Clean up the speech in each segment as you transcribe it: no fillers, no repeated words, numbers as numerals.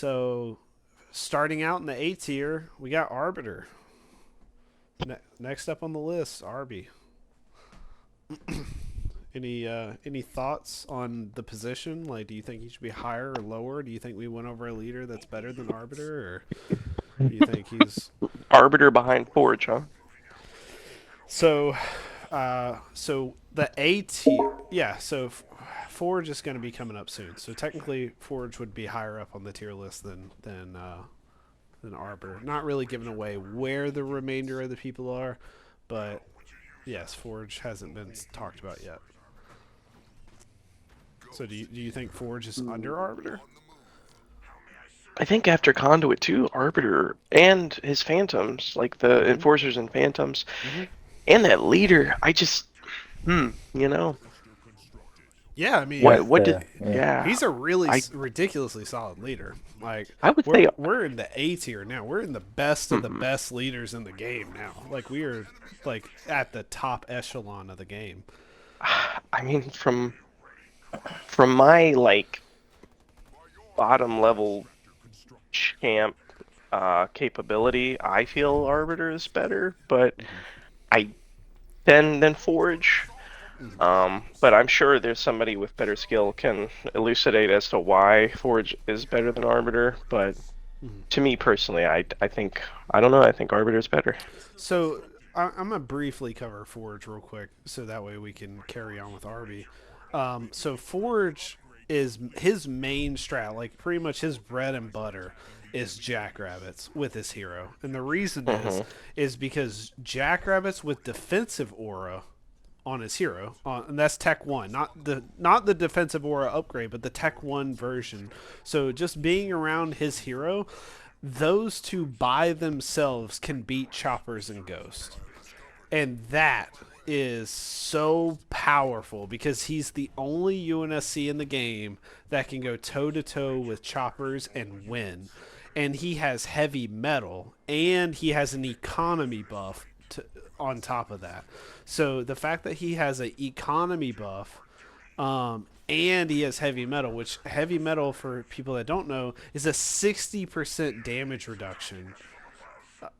So starting out in the A tier, we got Arbiter. Next up on the list, Arby. Any thoughts on the position? Like, do you think he should be higher or lower? Do you think we went over a leader that's better than Arbiter, or do you think he's Arbiter behind Forge, huh? so? So the A tier, yeah. So Forge is going to be coming up soon. So technically, Forge would be higher up on the tier list than Arbiter. Not really giving away where the remainder of the people are, but yes, Forge hasn't been talked about yet. So do you think Forge is under Arbiter? I think after Conduit too, Arbiter and his Phantoms, like the Mm-hmm. Enforcers and Phantoms, Mm-hmm. and that leader, I just, you know, Yeah, I mean, what did, Yeah. yeah, he's a really I ridiculously solid leader. Like I would we're say, we're in the A tier now. We're in the best of the hmm, best leaders in the game now. Like we are like at the top echelon of the game. I mean, from my like bottom level champ capability, I feel Arbiter is better, but Mm-hmm. I than Forge. Mm-hmm. But I'm sure there's somebody with better skill can elucidate as to why Forge is better than Arbiter. But Mm-hmm. to me personally, I think I don't know. I think Arbiter's better. So I'm gonna briefly cover Forge real quick, so that way we can carry on with Arby. So Forge is his main strat, like pretty much his bread and butter, is Jackrabbits with his hero, and the reason Hmm. is because Jackrabbits with defensive aura on his hero, and that's Tech One, not the defensive aura upgrade, but the Tech One version. So just being around his hero, those two by themselves can beat Choppers and Ghost, and that is so powerful because he's the only UNSC in the game that can go toe to toe with Choppers and win. And he has heavy metal and he has an economy buff on top of that. So the fact that he has an economy buff and he has heavy metal, which heavy metal, for people that don't know, is a 60% damage reduction,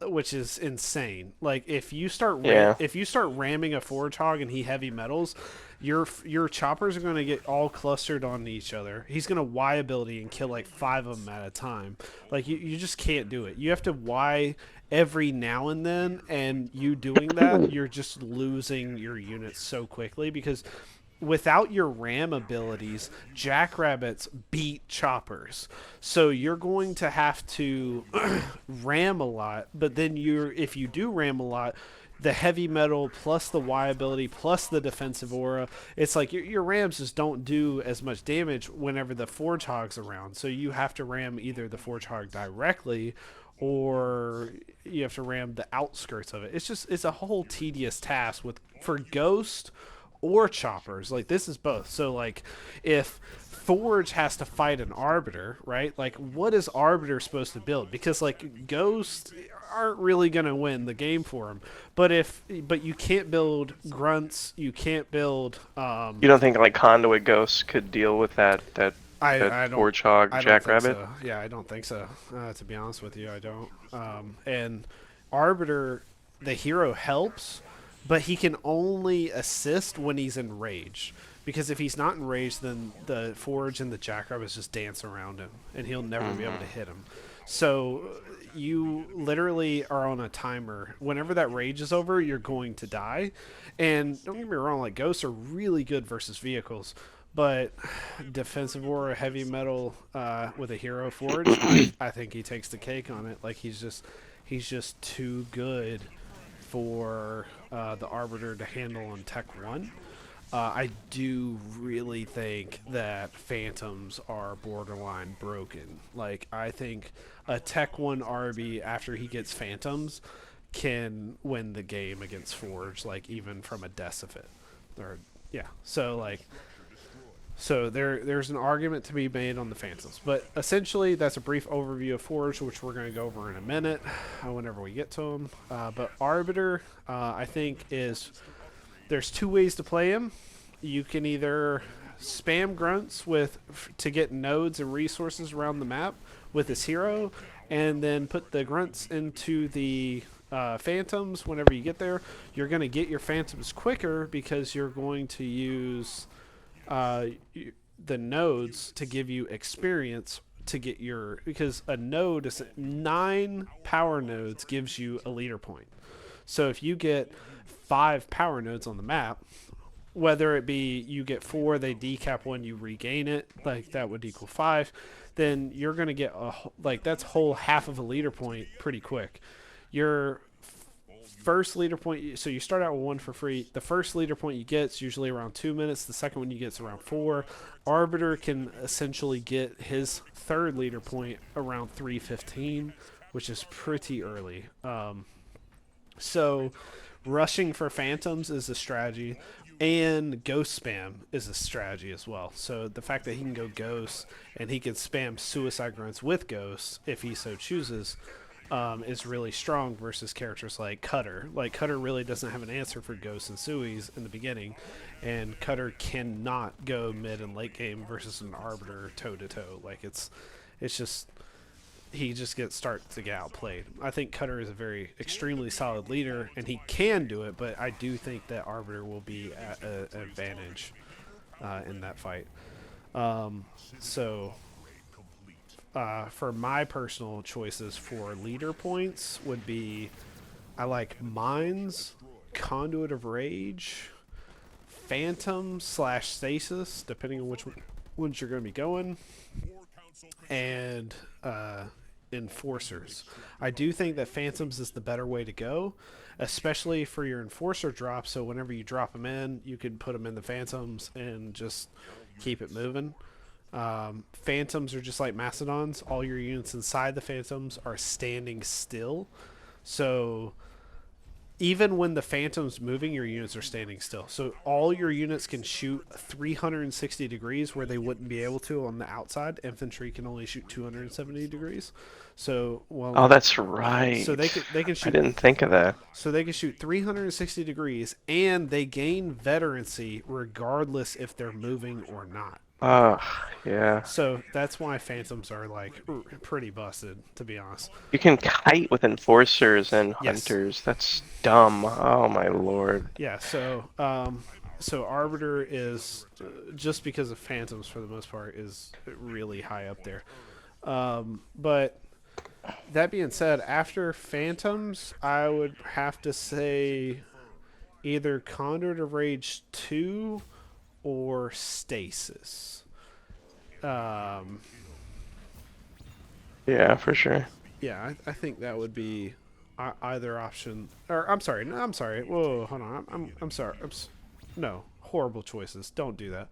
which is insane. Like Yeah. if you start ramming a forge hog and he heavy metals, your choppers are going to get all clustered on each other. He's going to Y ability and kill like 5 of them at a time. Like you just can't do it. You have to Y every now and then, and you doing that, you're just losing your units so quickly because without your ram abilities, jackrabbits beat choppers. So you're going to have to ram a lot, but then if you do ram a lot, the heavy metal plus the Y ability plus the defensive aura, it's like your rams just don't do as much damage whenever the forge hog's around. So you have to ram either the forge hog directly or you have to ram the outskirts of it. It's a whole tedious task with for Ghost or choppers. Like this is both. So like if Forge has to fight an arbiter, right? Like what is arbiter supposed to build? Because like Ghost aren't really going to win the game for him. But you can't build grunts, you can't build You don't think like Conduit Ghosts could deal with that I don't Forge Hog I don't think Jackrabbit? so. Yeah, I don't think so. To be honest with you, I don't. And Arbiter, the hero helps, but he can only assist when he's in rage. Because if he's not in rage, then the Forge and the Jackrabbits just dance around him, and he'll never be able to Hmm. hit him. So you literally are on a timer. Whenever that rage is over, you're going to die. And don't get me wrong, like ghosts are really good versus vehicles, but defensive aura, heavy metal with a hero forge, I think he takes the cake on it. Like he's just too good for the arbiter to handle on Tech One. I do really think that phantoms are borderline broken. Like I think a Tech One RB after he gets phantoms can win the game against Forge, like even from a decifit. Or yeah, so there's an argument to be made on the phantoms, but essentially that's a brief overview of Forge, which we're going to go over in a minute, whenever we get to them. But Arbiter, I think is there's two ways to play him. You can either spam grunts with to get nodes and resources around the map with his hero, and then put the grunts into the phantoms whenever you get there. You're going to get your phantoms quicker because you're going to use uh, the nodes to give you experience to get your, because a node is 9 power nodes gives you a leader point. So if you get 5 power nodes on the map, whether it be you get 4, they decap 1, you regain it, like that would equal 5, then you're going to get like that's whole half of a leader point pretty quick. Your first leader point, so you start out with 1 for free. The first leader point you get is usually around 2 minutes. The second one you get is around 4. Arbiter can essentially get his third leader point around 3:15, which is pretty early. So rushing for phantoms is a strategy, and ghost spam is a strategy as well. So the fact that he can go ghost and he can spam suicide grunts with ghosts if he so chooses, is really strong versus characters like Cutter. Like Cutter really doesn't have an answer for ghosts and suis in the beginning, and Cutter cannot go mid and late game versus an arbiter toe to toe. Like it's just he just starts to get outplayed. I think Cutter is a very extremely solid leader, and he can do it. But I do think that Arbiter will be at an advantage in that fight. So for my personal choices for leader points would be, I like Mines, Conduit of Rage, Phantom / Stasis, depending on which ones you're going to be going, and Enforcers. I do think that Phantoms is the better way to go, especially for your Enforcer drop. So whenever you drop them in, you can put them in the Phantoms and just keep it moving. Phantoms are just like Mastodons. All your units inside the Phantoms are standing still. So even when the Phantom's moving, your units are standing still. So all your units can shoot 360 degrees where they wouldn't be able to on the outside. Infantry can only shoot 270 degrees. So Oh, that's right. So they can shoot. I didn't think of that. So they can shoot 360 degrees, and they gain veterancy regardless if they're moving or not. Oh, yeah. So that's why Phantoms are like pretty busted, to be honest. You can kite with Enforcers and Yes. Hunters. That's dumb. Oh my lord. Yeah. So Arbiter is just because of Phantoms for the most part is really high up there. But that being said, after Phantoms, I would have to say either Conduit of Rage 2 or Stasis. Yeah, for sure. Yeah, I think that would be either option. Or I'm sorry, no, I'm sorry. Whoa, hold on. I'm sorry. No, horrible choices. Don't do that.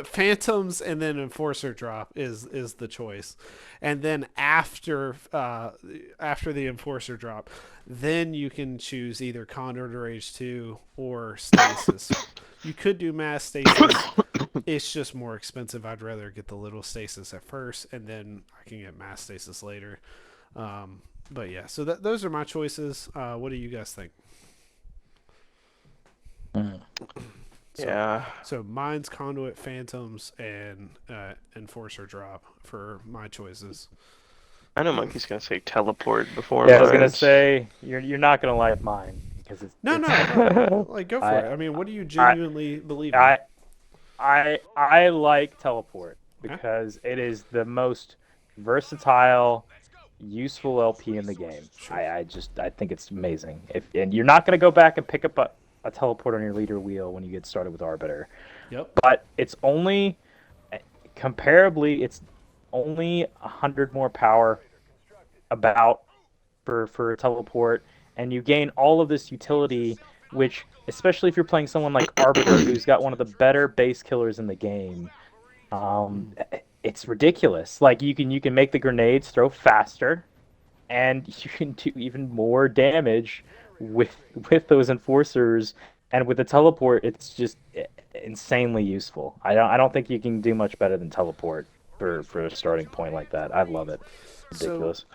Phantoms and then Enforcer drop is the choice, and then after the Enforcer drop, then you can choose either Conduit or Rage 2 or Stasis. You could do mass stasis. It's just more expensive. I'd rather get the little stasis at first, and then I can get mass stasis later. But yeah, so those are my choices. What do you guys think? Yeah. So mine's Conduit, Phantoms, and Enforcer drop for my choices. I know Monkey's gonna say teleport before Yeah, I was gonna mines. say you're not gonna like mine because it's No, like go for it. I mean, what do you genuinely believe in? I like teleport because it is the most versatile, useful LP in the game. Sure. I think it's amazing. And you're not gonna go back and pick up a teleport on your leader wheel when you get started with Arbiter. Yep. But it's only comparably it's only 100 more power about for a teleport, and you gain all of this utility, which, especially if you're playing someone like Arbiter, who's got one of the better base killers in the game, it's ridiculous. Like you can make the grenades throw faster, and you can do even more damage with those enforcers, and with the teleport, it's just insanely useful. I don't think you can do much better than teleport for a starting point like that. I love it. Ridiculous.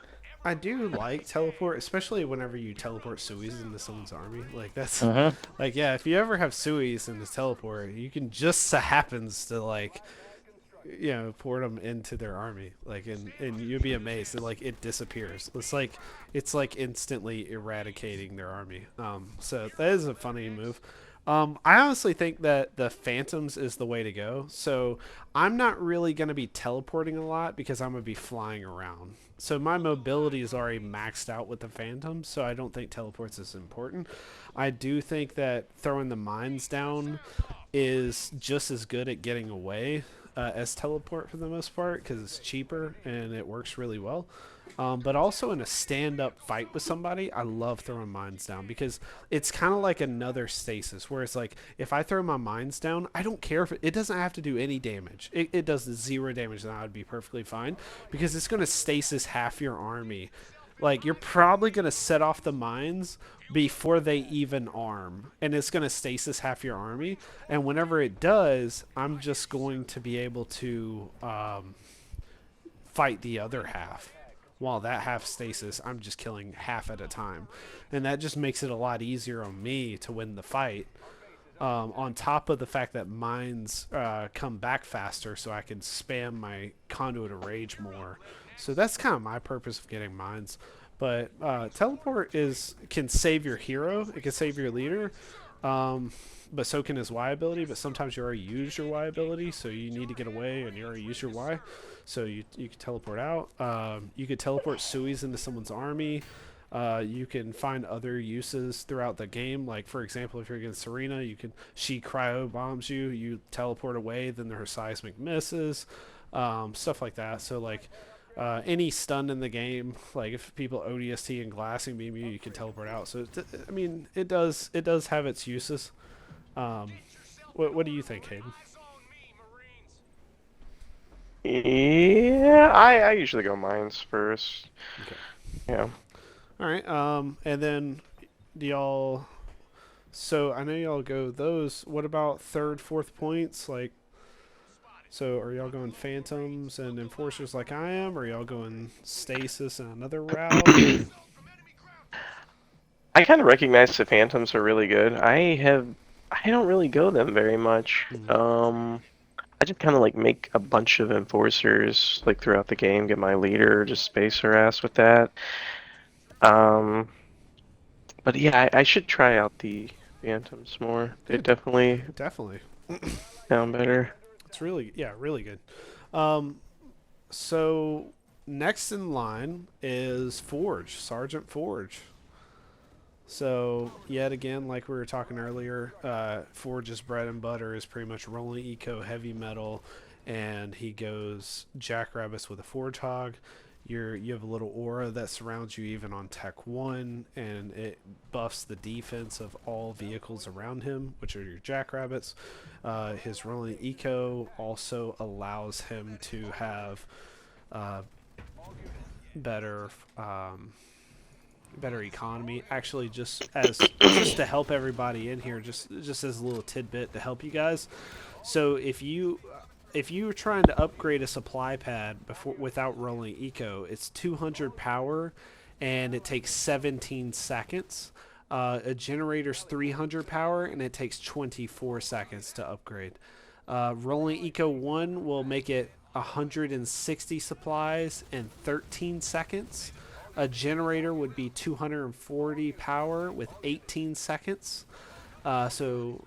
I do like teleport, especially whenever you teleport Sui's into someone's army. Like that's Mm-hmm. like yeah, if you ever have Sui's in this teleport, you can just so happens to like port them into their army, like and you'd be amazed that like it disappears. It's like instantly eradicating their army. So that is a funny move. I honestly think that the Phantoms is the way to go. So I'm not really going to be teleporting a lot because I'm going to be flying around. So my mobility is already maxed out with the Phantoms, so I don't think teleports is important. I do think that throwing the mines down is just as good at getting away as teleport for the most part because it's cheaper and it works really well. But also in a stand-up fight with somebody, I love throwing mines down because it's kind of like another stasis where it's like if I throw my mines down, I don't care if it doesn't have to do any damage. It does 0 damage, and I would be perfectly fine because it's going to stasis half your army. Like you're probably going to set off the mines before they even arm, and it's going to stasis half your army. And whenever it does, I'm just going to be able to fight the other half. While that half stasis, I'm just killing half at a time, and that just makes it a lot easier on me to win the fight. On top of the fact that mines come back faster, so I can spam my conduit of rage more. So that's kind of my purpose of getting mines. But teleport can save your hero. It can save your leader. But so can his Y ability. But sometimes you already use your Y ability, so you need to get away, and you already use your Y. So you can teleport out. You could teleport Sui's into someone's army. You can find other uses throughout the game. Like for example, if you're against Serena, she cryo bombs you. You teleport away, then her seismic misses, stuff like that. So like any stun in the game, like if people ODST and glassing beam you, you can teleport out. So I mean, it does have its uses. Um, what do you think, Hayden? Yeah, I usually go mines first. Okay. Yeah. All right. And then do y'all? So I know y'all go those. What about third, fourth points? Like, so are y'all going phantoms and enforcers like I am, or are y'all going stasis and another route? I kind of recognize the phantoms are really good. I don't really go them very much. Hmm. I just kind of like make a bunch of enforcers like throughout the game, get my leader, just space her ass with that. Um, but yeah, I should try out the phantoms more. They Yeah, definitely definitely. sound better. It's really good. Um, so next in line is Forge, Sergeant Forge. So yet again, like we were talking earlier, Forge's bread and butter is pretty much rolling eco heavy metal, and he goes jackrabbits with a forge hog. You have a little aura that surrounds you even on Tech 1, and it buffs the defense of all vehicles around him, which are your jackrabbits. His rolling eco also allows him to have uh, better better economy. Actually, just to help everybody in here, just as a little tidbit to help you guys. So if you were trying to upgrade a supply pad before without rolling eco, it's 200 power, and it takes 17 seconds. A generator's 300 power, and it takes 24 seconds to upgrade. Rolling eco 1 will make it 160 supplies in 13 seconds. A generator would be 240 power with 18 seconds. So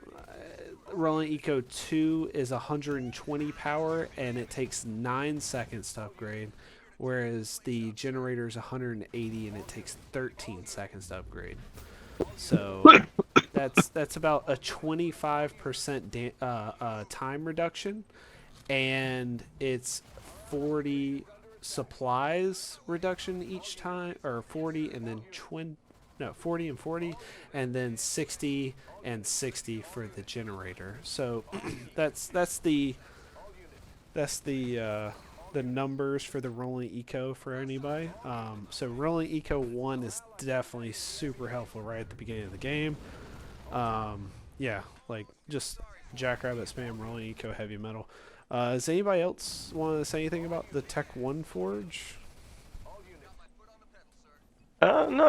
Rolling Eco 2 is 120 power, and it takes 9 seconds to upgrade, whereas the generator is 180 and it takes 13 seconds to upgrade. So that's about a 25% time reduction, and it's 40 supplies reduction each time, or 40 and then 20, no, 40 and 40, and then 60 and 60 for the generator. So that's the numbers for the rolling eco for anybody. So rolling eco 1 is definitely super helpful right at the beginning of the game. Yeah, like just jackrabbit spam rolling eco heavy metal. Does anybody else want to say anything about the Tech 1 Forge?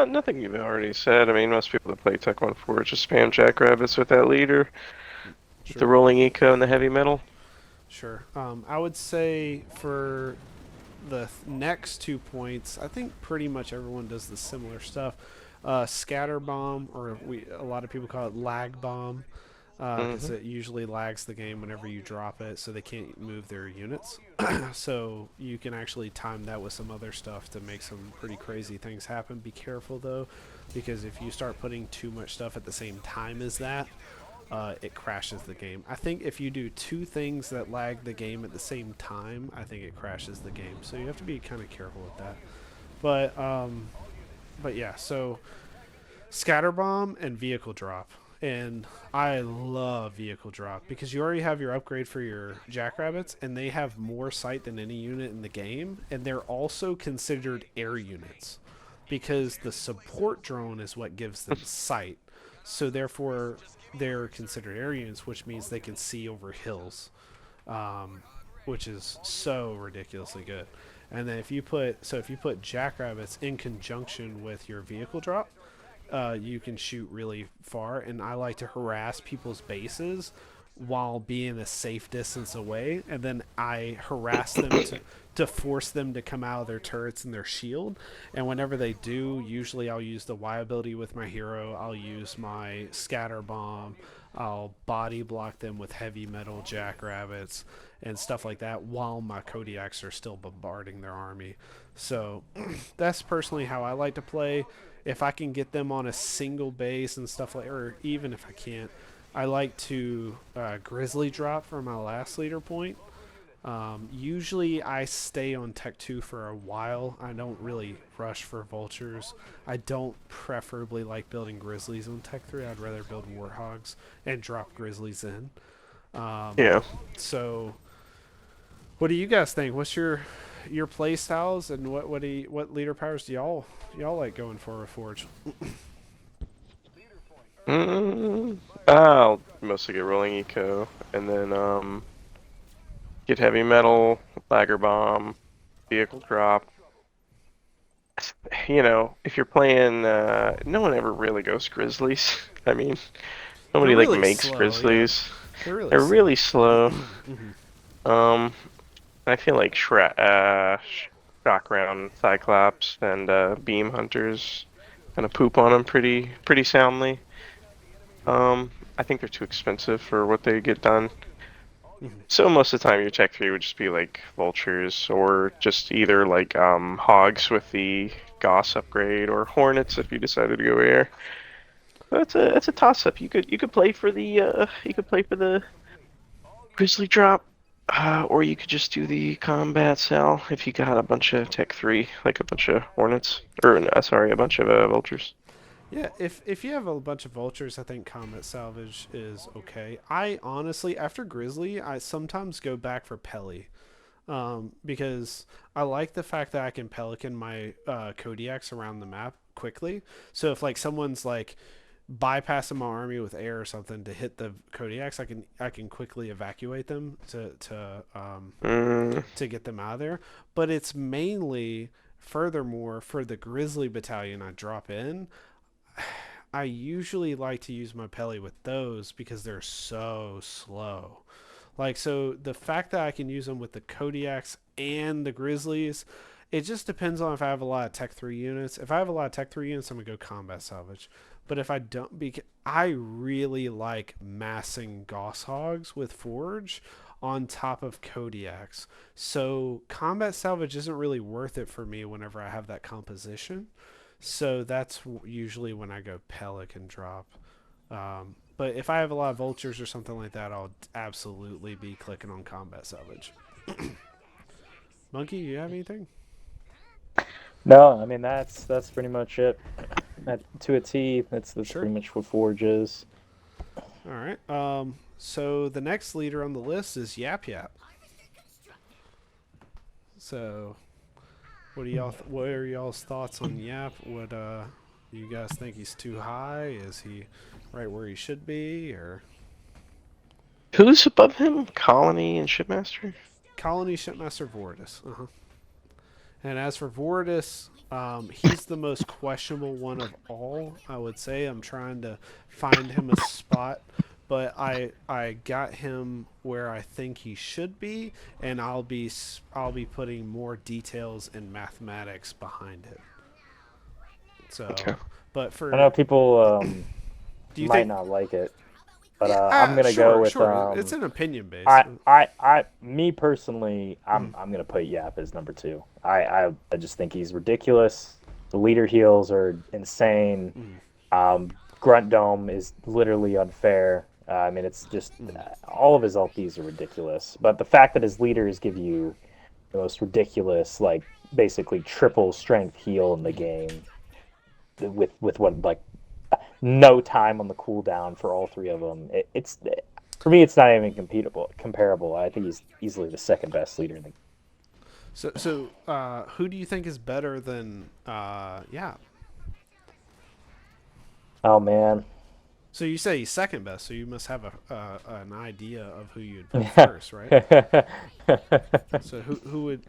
Nothing you've already said. I mean, most people that play Tech 1-4 just spam Jackrabbits with that leader, with the Sure. rolling eco and the heavy metal. Sure. I would say for the next 2 points, I think pretty much everyone does the similar stuff. Scatter bomb, or a lot of people call it lag bomb, because it usually lags the game whenever you drop it, so they can't move their units. So you can actually time that with some other stuff to make some pretty crazy things happen. Be careful though, because if you start putting too much stuff at the same time as that, it crashes the game. I think if you do two things that lag the game at the same time, I think it crashes the game. So you have to be kind of careful with that. But yeah, so scatter bomb and vehicle drop. And I love vehicle drop because you already have your upgrade for your jackrabbits, and they have more sight than any unit in the game, and they're also considered air units because the support drone is what gives them sight. So therefore, they're considered air units, which means they can see over hills, which is so ridiculously good. And then if you put jackrabbits in conjunction with your vehicle drop, you can shoot really far. And I like to harass people's bases while being a safe distance away, and then I harass them to force them to come out of their turrets and their shield. And whenever they do, usually I'll use the Y ability with my hero. I'll use my scatter bomb. I'll body block them with heavy metal jackrabbits and stuff like that while my Kodiaks are still bombarding their army. So that's personally how I like to play. If I can get them on a single base and stuff like, or even if I can't, I like to grizzly drop for my last leader point. Usually I stay on Tech 2 for a while. I don't really rush for vultures. I don't preferably like building grizzlies on Tech 3. I'd rather build warthogs and drop grizzlies in. Yeah. So what do you guys think? What's your play styles, and what leader powers do y'all like going for with Forge? I'll mostly get rolling eco, and then get heavy metal, lagger bomb, vehicle drop. You know, if you're playing, no one ever really goes grizzlies. I mean, nobody They're like really makes slow, grizzlies. yeah. They're really slow. Mhm. I feel like shock round cyclops and beam hunters kind of poop on them pretty soundly. I think they're too expensive for what they get done. So most of the time your tech 3 would just be like vultures, or just either like hogs with the Goss upgrade, or hornets if you decided to go air. That's a toss up. You could play for the grizzly drop, or you could just do the combat cell if you got a bunch of tech 3, like a bunch of hornets, or sorry, a bunch of vultures. Yeah, if you have a bunch of vultures, I think combat salvage is okay. I honestly, after grizzly, I sometimes go back for Pelly, because I like the fact that I can pelican my Kodiaks around the map quickly. So if like someone's like bypassing my army with air or something to hit the Kodiaks, I can quickly evacuate them Mm, to get them out of there. But it's mainly, furthermore, for the grizzly battalion I drop in. I usually like to use my Pelly with those because they're so slow. Like, so the fact that I can use them with the Kodiaks and the Grizzlies, it just depends on if I have a lot of Tech 3 units. If I have a lot of Tech 3 units, I'm going to go Combat Salvage. But if I don't, I really like massing Goss Hogs with Forge on top of Kodiaks. So Combat Salvage isn't really worth it for me whenever I have that composition. So that's usually when I go Pelican drop. But if I have a lot of vultures or something like that, I'll absolutely be clicking on combat salvage. Monkey, you have anything? No, I mean that's pretty much it. To a T, that's Sure. pretty much what Forge is. All right. So the next leader on the list is Yap Yap. So, what are y'all's thoughts on Yap? What you guys think he's too high? Is he right where he should be, or who's above him? Colony and Shipmaster? Colony Shipmaster Vortis? And as for Vortis, he's the most questionable one of all, I would say. I'm trying to find him a spot, but I got him where I think he should be, and I'll be putting more details and mathematics behind it. So, Okay. but I know for people do you might think? not like it, but Yeah, I'm gonna go with sure. It's an opinion base. me personally, Mhm. I'm gonna put Yap as number two. I just think he's ridiculous. The leader heals are insane. Mhm. Grunt Dome is literally unfair. I mean, it's just all of his LPs are ridiculous. But the fact that his leaders give you the most ridiculous, like basically triple strength heal in the game, with what like no time on the cooldown for all three of them. It's for me, it's not even comparable. I think he's easily the second best leader in the. So, who do you think is better than yeah? Oh man, So you say he's second best, so you must have an idea of who you'd put first, right? So who would?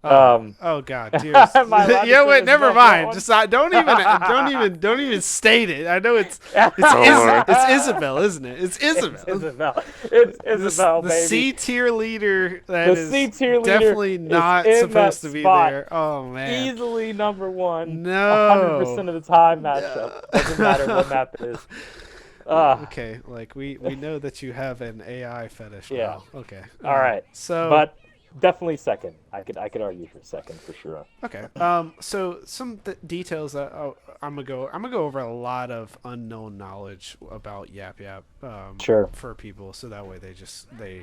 Oh, um, oh God, dear. am I allowed to Yeah, say wait, this never about that mind. one? Just don't even state it. I know Oh, Lord. it's Isabel, isn't it? It's Isabel. It's Isabel. It's Isabel, The baby. C tier leader that The is C tier leader definitely is not in supposed that to be spot. there. Oh man, Easily number one. no. 100% of the time matchup. Doesn't matter what map it is. Okay, like we know that you have an AI fetish Yeah. now. Okay. All right. So But definitely second. I could argue for second for sure. okay. So some details that I'm gonna go over a lot of unknown knowledge about Yap Yap. Sure. For people, so that way they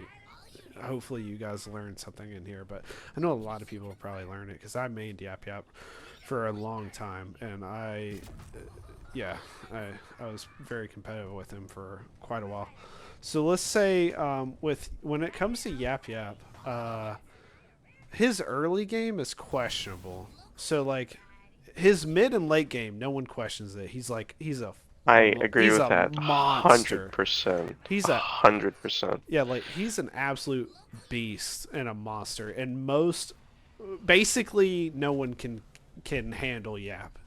hopefully you guys learn something in here. But I know a lot of people will probably learn it because I mained Yap Yap for a long time, and yeah, I was very competitive with him for quite a while. So let's say with when it comes to Yap Yap, his early game is questionable. So like his mid and late game, no one questions it. I agree he's with a that. monster. 100%. He's a 100%. yeah, like he's an absolute beast and a monster. And basically no one can handle Yap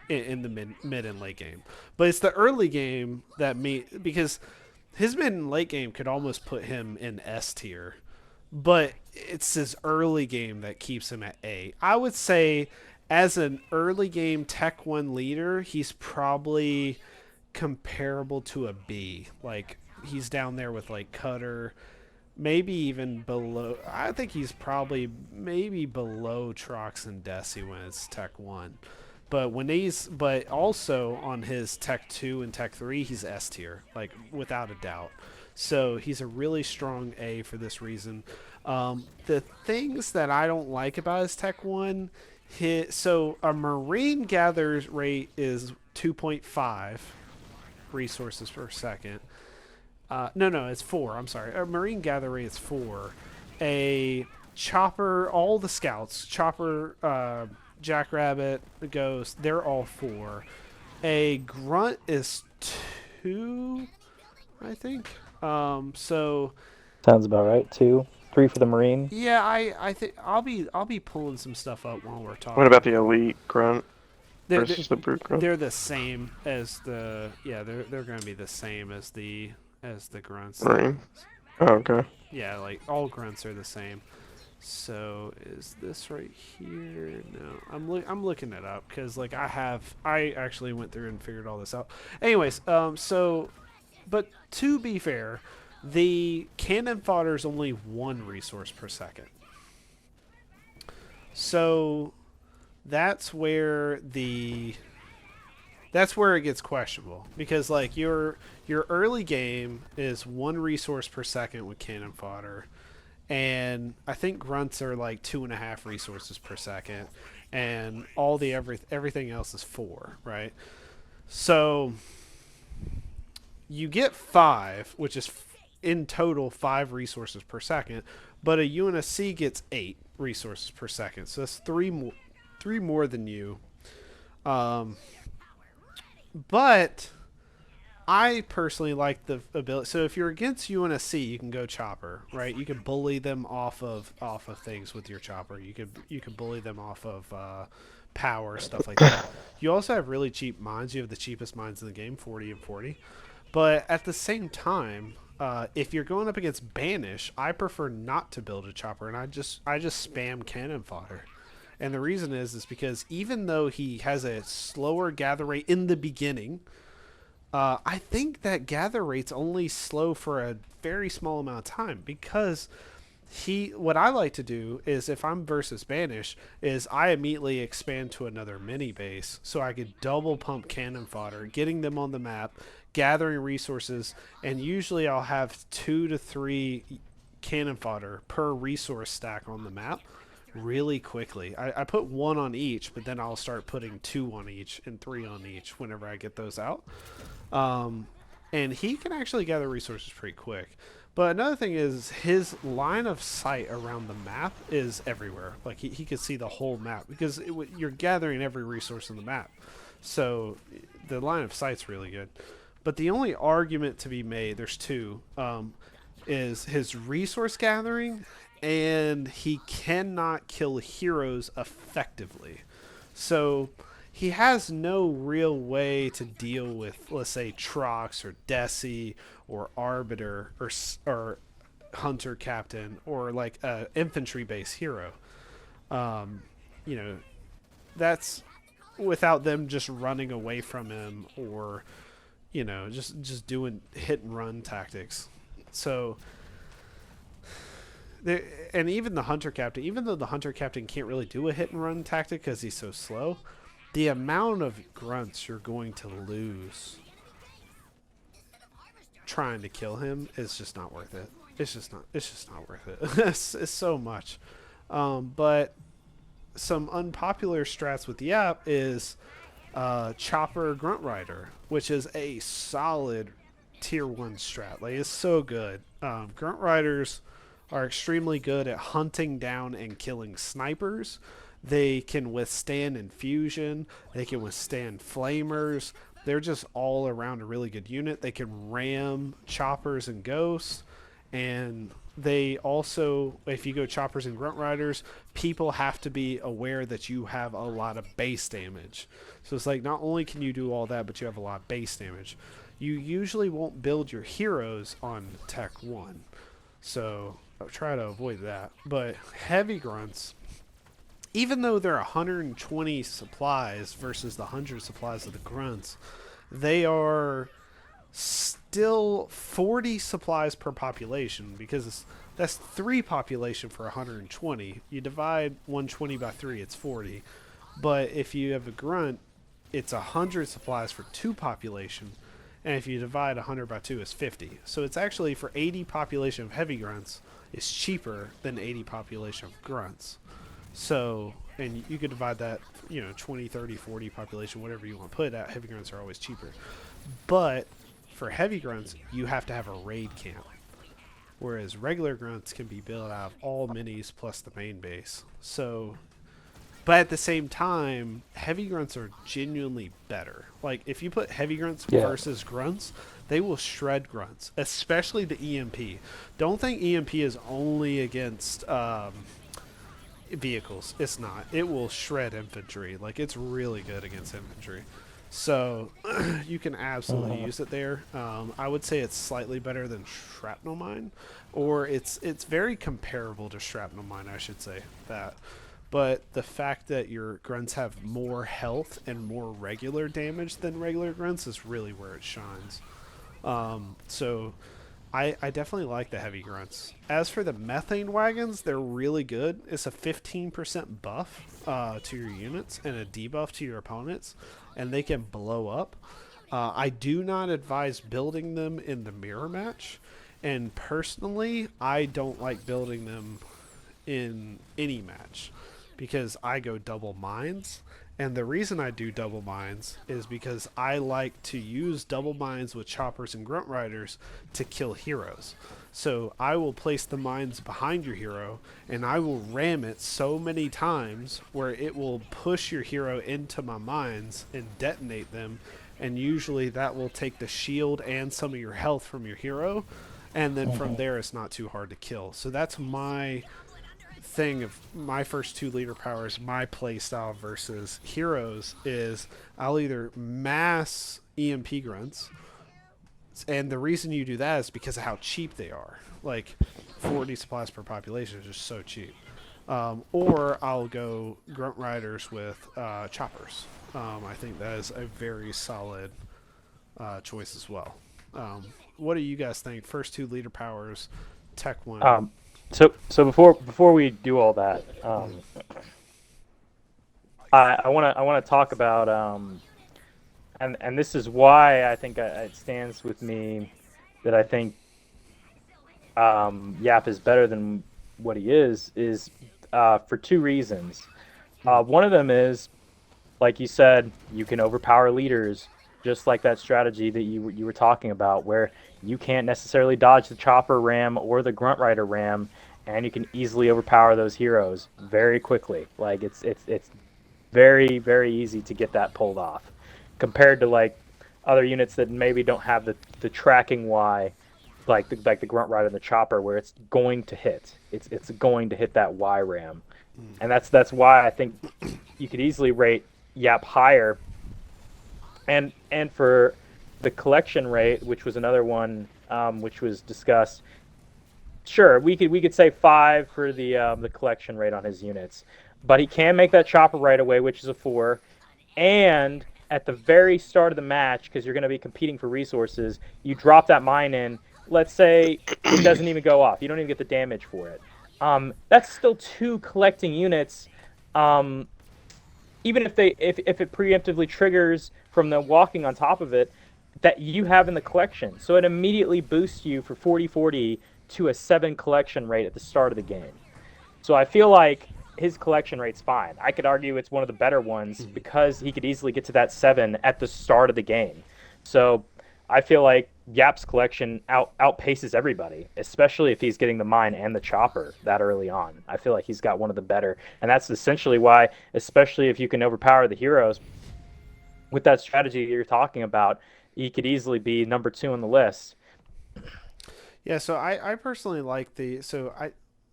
in the mid and late game. But it's the early game because his mid and late game could almost put him in S tier, but it's his early game that keeps him at A. I would say as an early game Tech 1 leader, he's probably comparable to a B. Like he's down there with like Cutter, maybe even below. I think he's probably maybe below Trox and Desi when it's Tech 1. But also on his Tech 2 and Tech 3, he's S tier, like without a doubt. So he's a really strong A for this reason. The things that I don't like about his Tech 1, so a Marine gather rate is 2.5 resources per second. No, it's 4. I'm sorry. A Marine gather rate is 4. A chopper, all the scouts, chopper, Jackrabbit, the Ghost, they're all 4. A grunt is 2, I think. So Sounds about right. 2, 3 for the Marine. yeah, I think I'll be pulling some stuff up while we're talking. What about the elite grunt They're, versus the brute grunt? they're the same as they're going to be the same as the grunts. Marine? Oh, okay. Yeah, like all grunts are the same. So is this right here? No, I'm looking it up because like I actually went through and figured all this out. Anyways, but to be fair, the cannon fodder is only 1 resource per second. So that's where it gets questionable because like your early game is 1 resource per second with cannon fodder, and I think grunts are like 2.5 resources per second, and all the everything else is 4, right? So you get 5, which is in total 5 resources per second, but a UNSC gets 8 resources per second, so that's 3 more than you. But I personally like the ability. So if you're against UNSC, you can go chopper, right? You can bully them off of things with your chopper. You can bully them off of power, stuff like that. You also have really cheap mines. You have the cheapest mines in the game, 40 and 40. But at the same time, if you're going up against Banish, I prefer not to build a chopper, and I just spam cannon fodder. And the reason is because even though he has a slower gather rate in the beginning, I think that gather rate's only slow for a very small amount of time because what I like to do is if I'm versus Banish is I immediately expand to another mini base so I could double pump cannon fodder, getting them on the map, gathering resources, and usually I'll have 2 to 3 cannon fodder per resource stack on the map really quickly. I put 1 on each, but then I'll start putting 2 on each and 3 on each whenever I get those out. And he can actually gather resources pretty quick. But another thing is his line of sight around the map is everywhere. Like he can see the whole map because you're gathering every resource in the map. So the line of sight's really good. But the only argument to be made, there's two, is his resource gathering, and he cannot kill heroes effectively. So he has no real way to deal with, let's say, Trox or Desi or Arbiter or Hunter Captain or like a infantry base hero. You know, that's without them just running away from him or, you know, just doing hit and run tactics. So, and even the Hunter Captain, even though the Hunter Captain can't really do a hit and run tactic because he's so slow, the amount of grunts you're going to lose trying to kill him is just not worth it. It's just not worth it. It's so much. But some unpopular strats with Yap is Chopper Grunt Rider, which is a solid tier 1 strat. Like, it's so good. Grunt Riders are extremely good at hunting down and killing snipers. They can withstand infusion. They can withstand flamers. They're just all around a really good unit. They can ram choppers and ghosts. And they also, if you go choppers and grunt riders, people have to be aware that you have a lot of base damage. So it's like not only can you do all that, but you have a lot of base damage. You usually won't build your heroes on Tech 1. So I'll try to avoid that. But heavy grunts, even though they're 120 supplies versus the 100 supplies of the grunts, they are still 40 supplies per population because that's 3 population for 120. You divide 120 by 3, it's 40. But if you have a grunt, it's 100 supplies for 2 population. And if you divide 100 by 2, it's 50. So it's actually, for 80 population of heavy grunts, it's cheaper than 80 population of grunts. So, and you could divide that, 20, 30, 40 population, whatever you want to put it at. Heavy grunts are always cheaper. But for heavy grunts, you have to have a raid camp. Whereas regular grunts can be built out of all minis plus the main base. So, but at the same time, heavy grunts are genuinely better. Like, if you put heavy grunts versus grunts, they will shred grunts, especially the EMP. Don't think EMP is only against vehicles. It's not. It will shred infantry. Like, it's really good against infantry. So you can absolutely use it there. I would say it's slightly better than shrapnel mine, or it's very comparable to shrapnel mine, I should say that. But the fact that your grunts have more health and more regular damage than regular grunts is really where it shines. So I definitely like the heavy grunts. As for the methane wagons, they're really good. It's a 15% buff to your units and a debuff to your opponents, and they can blow up. I do not advise building them in the mirror match, and personally, I don't like building them in any match because I go double mines. And the reason I do double mines is because I like to use double mines with choppers and grunt riders to kill heroes. So I will place the mines behind your hero and I will ram it so many times where it will push your hero into my mines and detonate them, and usually that will take the shield and some of your health from your hero, and then from there it's not too hard to kill. So that's my thing of my first two leader powers. My play style versus heroes is I'll either mass EMP grunts, and the reason you do that is because of how cheap they are. Like 40 supplies per population is just so cheap. Or I'll go grunt riders with choppers. I think that is a very solid choice as well. What do you guys think? First two leader powers, tech one. So before we do all that, I want to talk about and this is why I think it stands with me that I think Yap is better than what he is for two reasons. One of them is, like you said, you can overpower leaders, just like that strategy that you were talking about, where you can't necessarily dodge the chopper ram or the grunt rider ram, and you can easily overpower those heroes very quickly. Like it's very very easy to get that pulled off, compared to like other units that maybe don't have the tracking Y, like the grunt rider and the chopper, where it's going to hit. It's going to hit that Y ram, and that's why I think you could easily rate Yap higher. And for the collection rate, which was another one which was discussed, sure, we could say 5 for the collection rate on his units, but he can make that chopper right away, which is a 4, and at the very start of the match, because you're going to be competing for resources, you drop that mine in. Let's say it doesn't even go off. You don't even get the damage for it. That's still 2 collecting units. Even if it preemptively triggers from the walking on top of it, that you have in the collection. So it immediately boosts you for 40/40 to a 7 collection rate at the start of the game. So I feel like his collection rate's fine. I could argue it's one of the better ones because he could easily get to that 7 at the start of the game. So I feel like Yap's collection outpaces everybody, especially if he's getting the mine and the chopper that early on. I feel like he's got one of the better, and that's essentially why, especially if you can overpower the heroes with that strategy you're talking about, he could easily be number 2 on the list. Yeah, so I personally like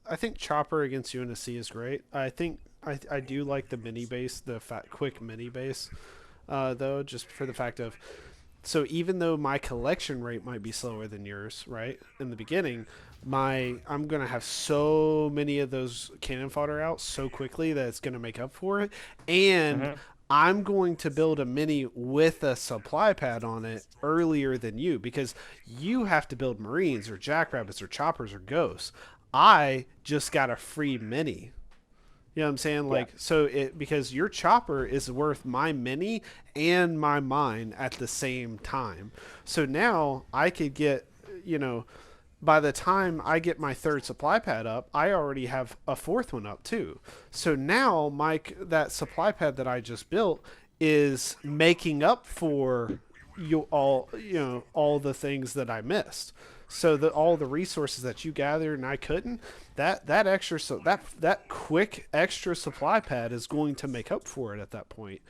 I think chopper against UNSC is great. I think I do like the mini base, the quick mini base, though, just for the fact of, so even though my collection rate might be slower than yours, right, in the beginning, I'm gonna have so many of those cannon fodder out so quickly that it's gonna make up for it, and I'm going to build a mini with a supply pad on it earlier than you, because you have to build Marines or Jackrabbits or Choppers or Ghosts. I just got a free mini. You know what I'm saying? Like, yeah. So because your chopper is worth my mini and my mine at the same time. So now I could get, by the time I get my 3rd supply pad up, I already have a 4th one up too. So now that supply pad that I just built is making up for all the things that I missed. So all the resources that you gathered and I couldn't, that extra, so that quick extra supply pad is going to make up for it at that point.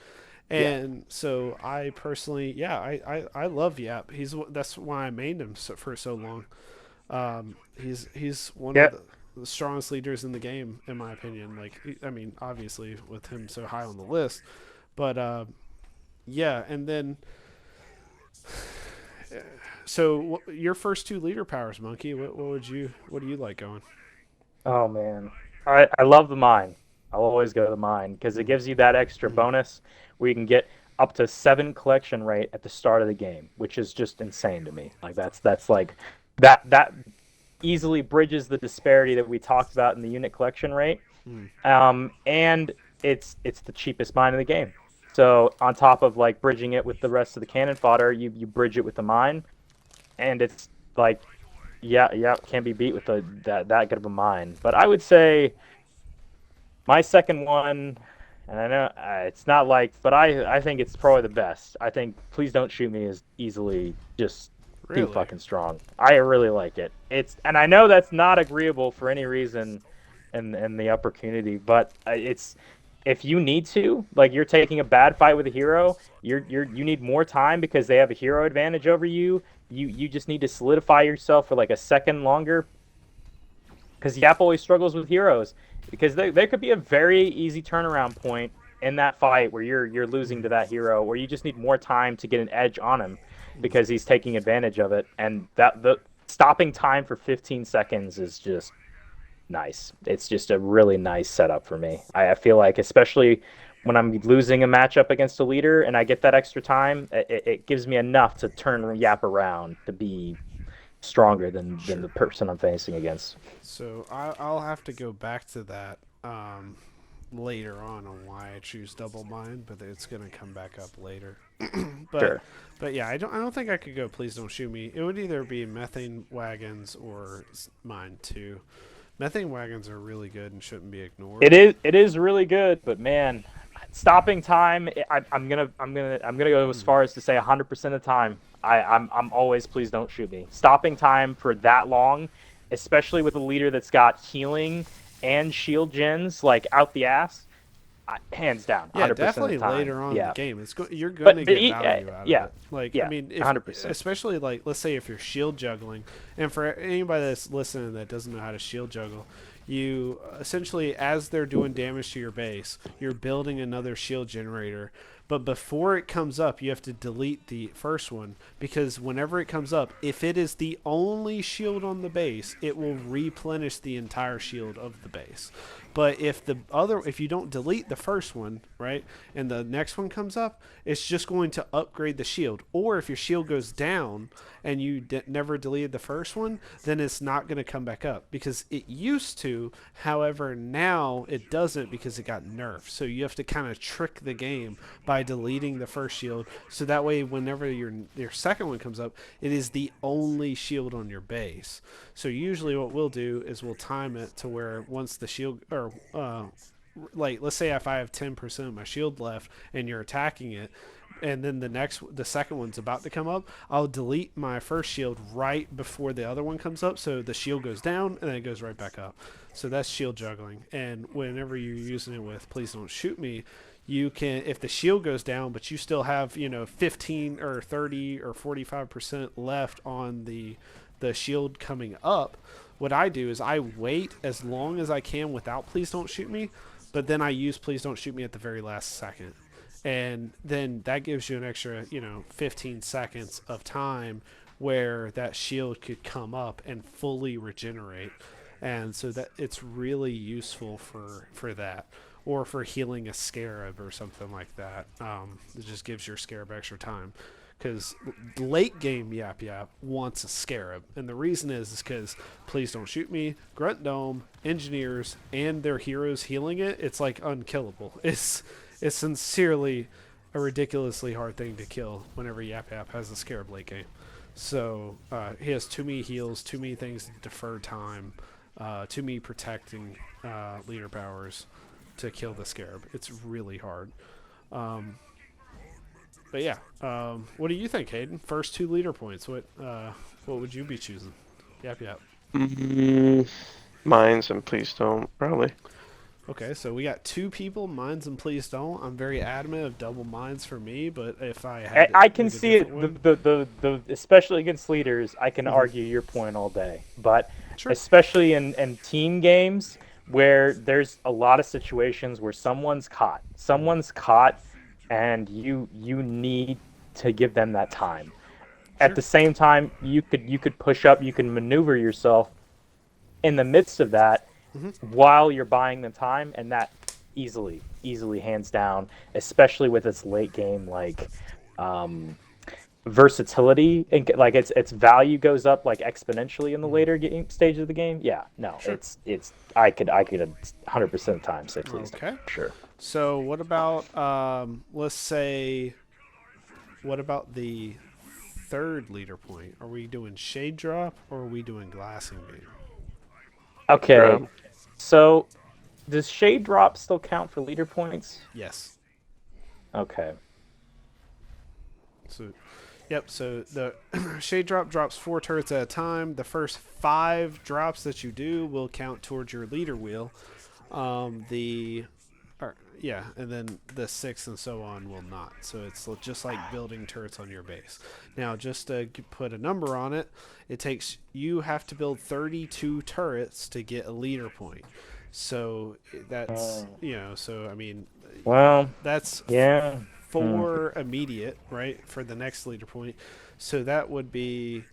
And so I personally, I love Yap. That's why I mained him for so long. He's one of the strongest leaders in the game, in my opinion. Like, I mean, obviously with him so high on the list, but and then. So your first 2 leader powers, Monkey. What do you like going? Oh man, I love the mine. I'll always go to the mine because it gives you that extra bonus where you can get up to 7 collection rate at the start of the game, which is just insane to me. Like that's like that easily bridges the disparity that we talked about in the unit collection rate. And it's the cheapest mine in the game. So on top of like bridging it with the rest of the cannon fodder, you bridge it with the mine. And it's like, can't be beat with that good of a mine. But I would say my second one, and I know it's not like, but I think it's probably the best. I think Please Don't Shoot Me is easily just too fucking strong. I really like it. And I know that's not agreeable for any reason in the upper community, but if you need to, like you're taking a bad fight with a hero, you need more time because they have a hero advantage over you. You just need to solidify yourself for like a second longer because Yap always struggles with heroes because there could be a very easy turnaround point in that fight where you're losing to that hero, where you just need more time to get an edge on him because he's taking advantage of it, and that the stopping time for 15 seconds is just nice. It's just a really nice setup for me. I feel like, especially when I'm losing a matchup against a leader and I get that extra time, it gives me enough to turn Yap around to be stronger than the person I'm facing against. So I'll have to go back to that later on why I choose double mine, but it's gonna come back up later. but Sure. but yeah, I don't think I could go. Please don't shoot me. It would either be methane wagons or mine too. Methane wagons are really good and shouldn't be ignored. It is really good, but man, stopping time. I'm gonna go as far as to say 100% of the time. I'm always please don't shoot me. Stopping time for that long, especially with a leader that's got healing and shield gens like out the ass, hands down, Yeah, 100% definitely of the time. later on in Yeah. the game, you're going to But get value out yeah, of it. Like, yeah, I mean, if, 100%. especially like, let's say if you're shield juggling, and for anybody that's listening that doesn't know how to shield juggle, you essentially, as they're doing damage to your base, you're building another shield generator. But before it comes up, you have to delete the first one because whenever it comes up, if it is the only shield on the base, it will replenish the entire shield of the base. But if you don't delete the first one, right, and the next one comes up, it's just going to upgrade the shield. Or if your shield goes down and you never deleted the first one, then it's not going to come back up because it used to. However, now it doesn't because it got nerfed. So you have to kind of trick the game by deleting the first shield, so that way whenever your second one comes up, it is the only shield on your base. So usually what we'll do is we'll time it to where once the shield or like let's say if I have 10% of my shield left and you're attacking it, and then the second one's about to come up, I'll delete my first shield right before the other one comes up, so the shield goes down and then it goes right back up. So that's shield juggling. And whenever you're using it with please don't shoot me, you can, if the shield goes down but you still have 15 or 30 or 45% left on the shield coming up, what I do is I wait as long as I can without please don't shoot me, but then I use please don't shoot me at the very last second. And then that gives you an extra 15 seconds of time where that shield could come up and fully regenerate. And so that it's really useful for that, or for healing a scarab or something like that. It just gives your scarab extra time, because late game Yap Yap wants a scarab, and the reason is because please don't shoot me, Grunt Dome, engineers, and their heroes healing it. It's like unkillable. It's sincerely a ridiculously hard thing to kill whenever Yap Yap has a scarab late game. So he has too many heals, too many things to defer time, too many protecting leader powers to kill the scarab. It's really hard. But yeah, what do you think, Hayden? First two leader points. What would you be choosing? Yap Yap. Mines and please don't, probably. Okay, so we got two people, mines and please don't. I'm very adamant of double mines for me, but if I had I can like a see it, different the especially against leaders, I can argue your point all day. But Sure. especially in team games where there's a lot of situations where someone's caught, and you need to give them that time. At the same time, you could push up, you can maneuver yourself in the midst of that while you're buying the time, and that easily hands down, especially with its late game versatility, and like its value goes up like exponentially in the later game stage of the game. Yeah, no, Sure. it's I could 100% of the time say please. Okay. Sure. So what about let's say, what about the third leader point? Are we doing shade drop or are we doing glassing beam? Okay. So does shade drop still count for leader points? Yes. Okay. So, yep. So the shade drop drops 4 turrets at a time. The first 5 drops that you do will count towards your leader wheel. yeah, and then the 6 and so on will not. So it's just like building turrets on your base. Now, just to put a number on it, you have to build 32 turrets to get a leader point. So that's so I mean, Well, that's yeah. 4 immediate, right, for the next leader point. So that would be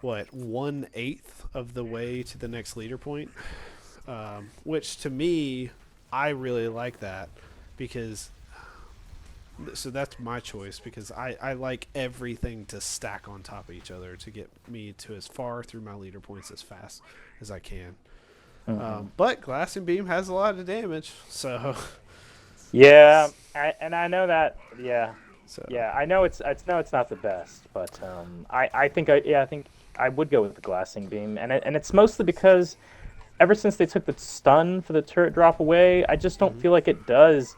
what, 1/8 of the way to the next leader point, which to me, I really like that because so that's my choice because I like everything to stack on top of each other to get me to as far through my leader points as fast as I can. But glassing beam has a lot of damage, so Yeah, I know that. Yeah, so yeah, I know it's not the best, but I think I think I would go with the glassing beam, and it's mostly because ever since they took the stun for the turret drop away, I just don't feel like it does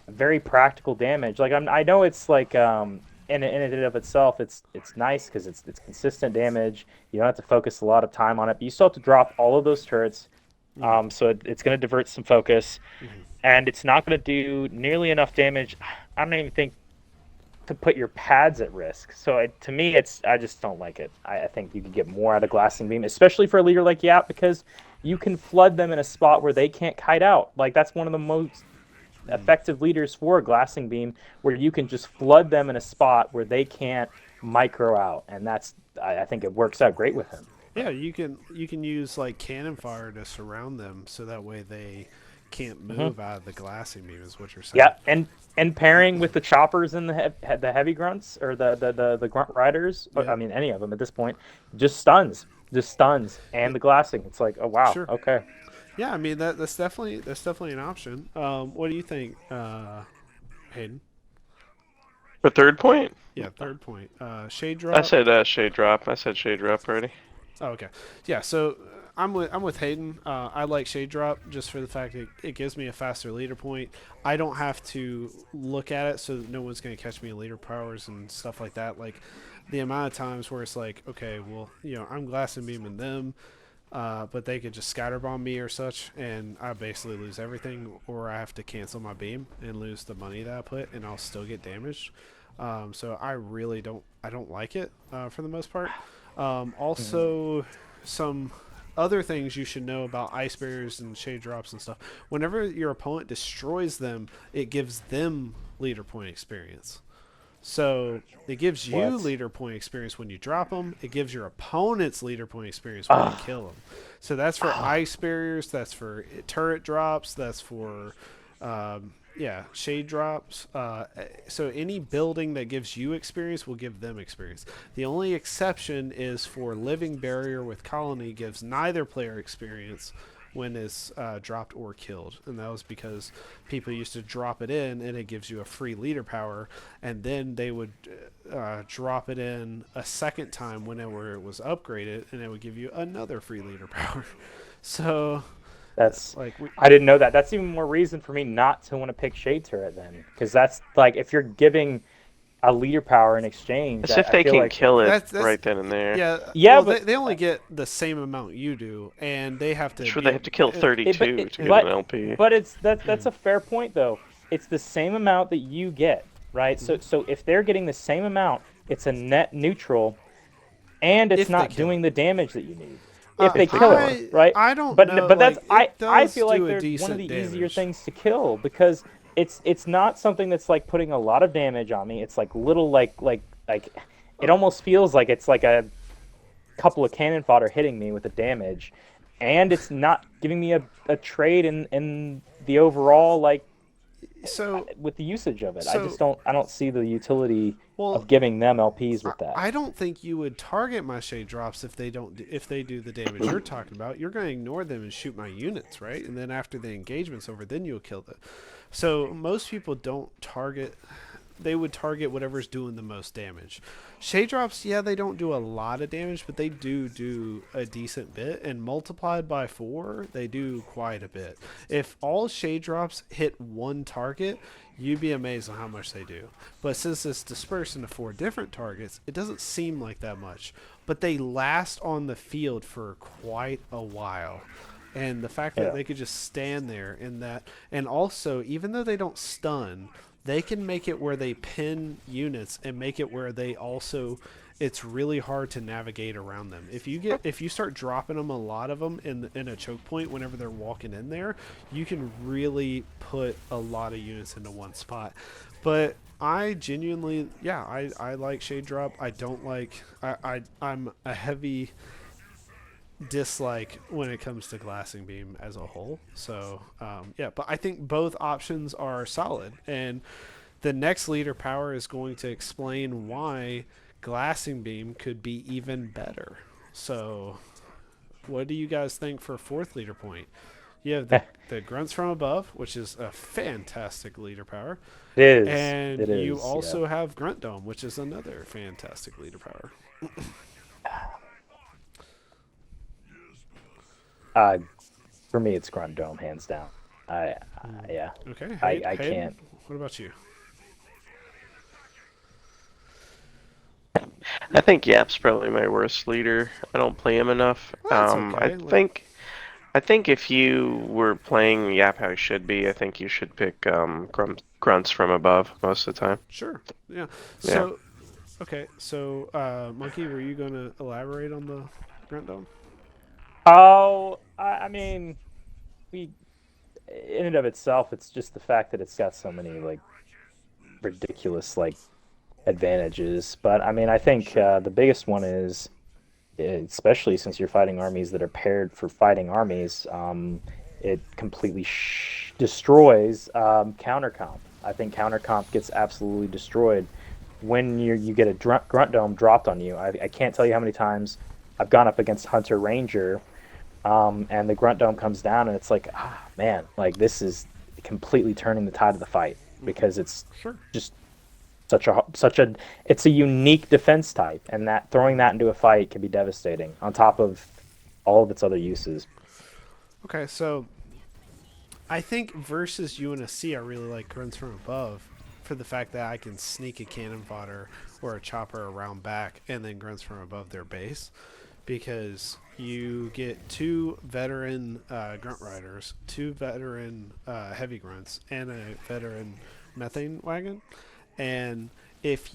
very practical damage. Like I know it's like in and of itself, it's nice because it's consistent damage. You don't have to focus a lot of time on it, but you still have to drop all of those turrets. So it's going to divert some focus, and it's not going to do nearly enough damage. I don't even think to put your pads at risk. So to me, I just don't like it. I think you can get more out of glassing beam, especially for a leader like Yap, because you can flood them in a spot where they can't kite out. Like that's one of the most effective leaders for a glassing beam, where you can just flood them in a spot where they can't micro out, and that's I think it works out great with him. yeah, you can use like cannon fire to surround them so that way they can't move out of the glassing beam is what you're saying. Yeah, and pairing with the choppers and the heavy grunts or the grunt riders, Yeah. I mean any of them at this point, just stuns, and the glassing. It's like, oh wow, Sure. okay. Yeah, I mean that's definitely an option. What do you think, Hayden? For third point, Yeah, third point. Shade I drop. said shade drop. I said shade drop already. Oh, okay. Yeah, so I'm with Hayden. I like shade drop just for the fact that it gives me a faster leader point. I don't have to look at it, so no one's going to catch me in leader powers and stuff like that. Like the amount of times where it's like, okay, well, I'm glassing beaming them, but they could just scatterbomb me or such, and I basically lose everything, or I have to cancel my beam and lose the money that I put, and I'll still get damaged. So I really don't like it for the most part. Also, some other things you should know about ice barriers and shade drops and stuff. Whenever your opponent destroys them, it gives them leader point experience. So it gives you leader point experience when you drop them. It gives your opponent's leader point experience when you kill them. So that's for ice barriers. That's for turret drops. That's for shade drops. So any building that gives you experience will give them experience. The only exception is for living barrier with colony gives neither player experience when it's dropped or killed, and that was because people used to drop it in and it gives you a free leader power, and then they would drop it in a second time whenever it was upgraded, and it would give you another free leader power. So That's like I didn't know that. That's even more reason for me not to want to pick Shade Turret then, because that's like if you're giving a leader power in exchange. As if they I feel can like, kill it that's right then and there. Yeah, well, but they only get the same amount you do, and they have to. Sure, they have to kill 32 to get an LP. But that's a fair point though. It's the same amount that you get, right? So if they're getting the same amount, it's a net neutral, and it's not doing the damage that you need. If they kill it, right? I don't but, know. But that's like, I feel like do they're a one of the decent easier damage. things to kill because it's not something that's like putting a lot of damage on me. It's like little like it almost feels like it's like a couple of cannon fodder hitting me with the damage, and it's not giving me a trade in the overall like with the usage of it. I don't see the utility of giving them LPs with that. I don't think you would target my shade drops if they do the damage you're talking about. You're going to ignore them and shoot my units, right? And then after the engagement's over, then you'll kill them. So most people don't target. They would target whatever's doing the most damage. Shade drops, yeah, they don't do a lot of damage, but they do a decent bit, and multiplied by 4, they do quite a bit. If all shade drops hit one target, you'd be amazed at how much they do. But since it's dispersed into 4 different targets, it doesn't seem like that much. But they last on the field for quite a while. And the fact that Yeah. they could just stand there in that, and also even though they don't stun, they can make it where they pin units and make it where they also, it's really hard to navigate around them. If you start dropping them, a lot of them in a choke point whenever they're walking in there, you can really put a lot of units into one spot. But I genuinely, yeah, I like shade drop. I don't like, I'm a heavy dislike when it comes to glassing beam as a whole. So yeah, but I think both options are solid, and the next leader power is going to explain why glassing beam could be even better. So what do you guys think for fourth leader point? You have the grunts from above, which is a fantastic leader power, It is. and It you is. also have grunt dome, which is another fantastic leader power. Yeah. For me, it's Grunt Dome, hands down. Yeah. Okay, I Hayden, can't. what about you? I think Yap's probably my worst leader. I don't play him enough. Well, that's okay. I think if you were playing Yap how he should be, I think you should pick grunts from above most of the time. Sure. Yeah. Yeah. So, okay. So, Monkey, were you going to elaborate on the grunt dome? Oh, I mean, we in and of itself, it's just the fact that it's got so many like ridiculous like advantages. But I mean, I think the biggest one is, especially since you're fighting armies that are paired for fighting armies, it completely destroys counter comp. I think counter comp gets absolutely destroyed when you get a grunt dome dropped on you. I can't tell you how many times I've gone up against Hunter Ranger, and the grunt dome comes down, and it's like, ah, man, like this is completely turning the tide of the fight because it's Sure. just such a it's a unique defense type, and that throwing that into a fight can be devastating on top of all of its other uses. Okay. So, I think versus UNSC, I really like grunts from above for the fact that I can sneak a cannon fodder or a chopper around back and then grunts from above their base, because you get two veteran grunt riders, two veteran heavy grunts, and a veteran methane wagon. And if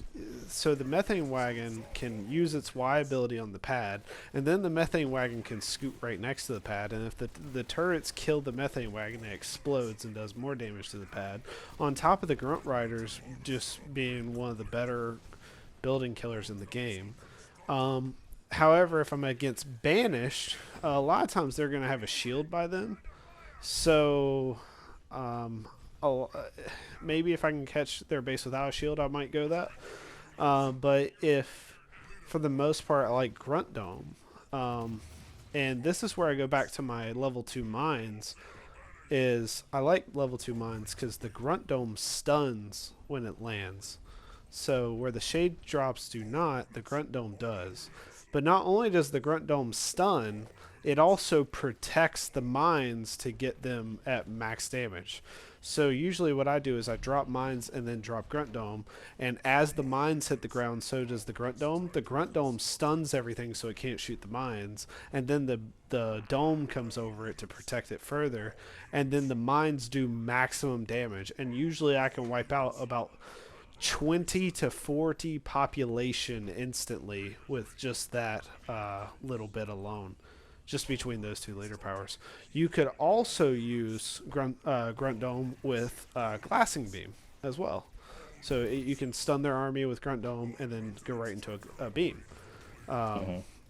so, the methane wagon can use its Y ability on the pad, and then the methane wagon can scoot right next to the pad. And if the turrets kill the methane wagon, it explodes and does more damage to the pad. On top of the grunt riders just being one of the better building killers in the game. However, if I'm against banished, a lot of times they're going to have a shield by then. So, maybe if I can catch their base without a shield, I might go that. But if, for the most part, I like Grunt Dome, and this is where I go back to my level 2 mines, is I like level 2 mines because the Grunt Dome stuns when it lands. So where the shade drops do not, the Grunt Dome does. But not only does the Grunt Dome stun, it also protects the mines to get them at max damage. So usually what I do is I drop mines and then drop Grunt Dome, and as the mines hit the ground, so does the Grunt Dome. The Grunt Dome stuns everything so it can't shoot the mines, and then the dome comes over it to protect it further, and then the mines do maximum damage, and usually I can wipe out about 20 to 40 population instantly with just that little bit alone, just between those two leader powers. You could also use Grunt Dome with Glassing Beam as well. So you can stun their army with Grunt Dome and then go right into a beam.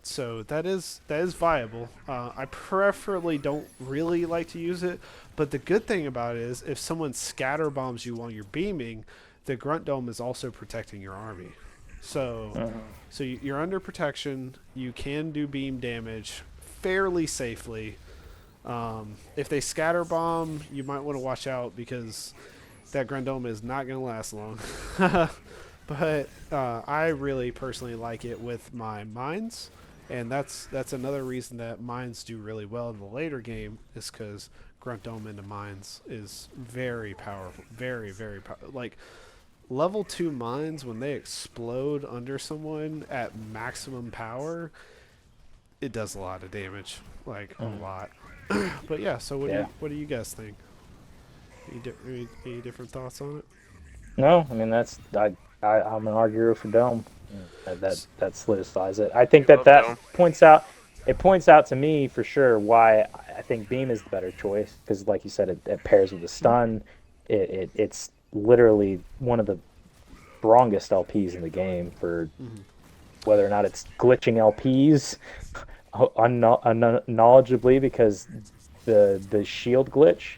So that is viable. I preferably don't really like to use it, but the good thing about it is if someone scatter bombs you while you're beaming, the Grunt Dome is also protecting your army. So you're under protection. You can do beam damage fairly safely. If they scatter bomb, you might want to watch out because that Grunt Dome is not going to last long. But I really personally like it with my mines, and that's another reason that mines do really well in the later game is because Grunt Dome into mines is very powerful, very very powerful. Like level 2 mines, when they explode under someone at maximum power, it does a lot of damage, like a lot. But yeah, so Yeah. what do you guys think? Any different thoughts on it? No, I mean I'm an arguer for Dome. S- That solidifies it. I think I love that Dome. points out to me for sure why I think Beam is the better choice because, like you said, it pairs with the stun. It's literally one of the strongest LPs in the game for mhm. whether or not it's glitching LPs unknowledgeably because the shield glitch,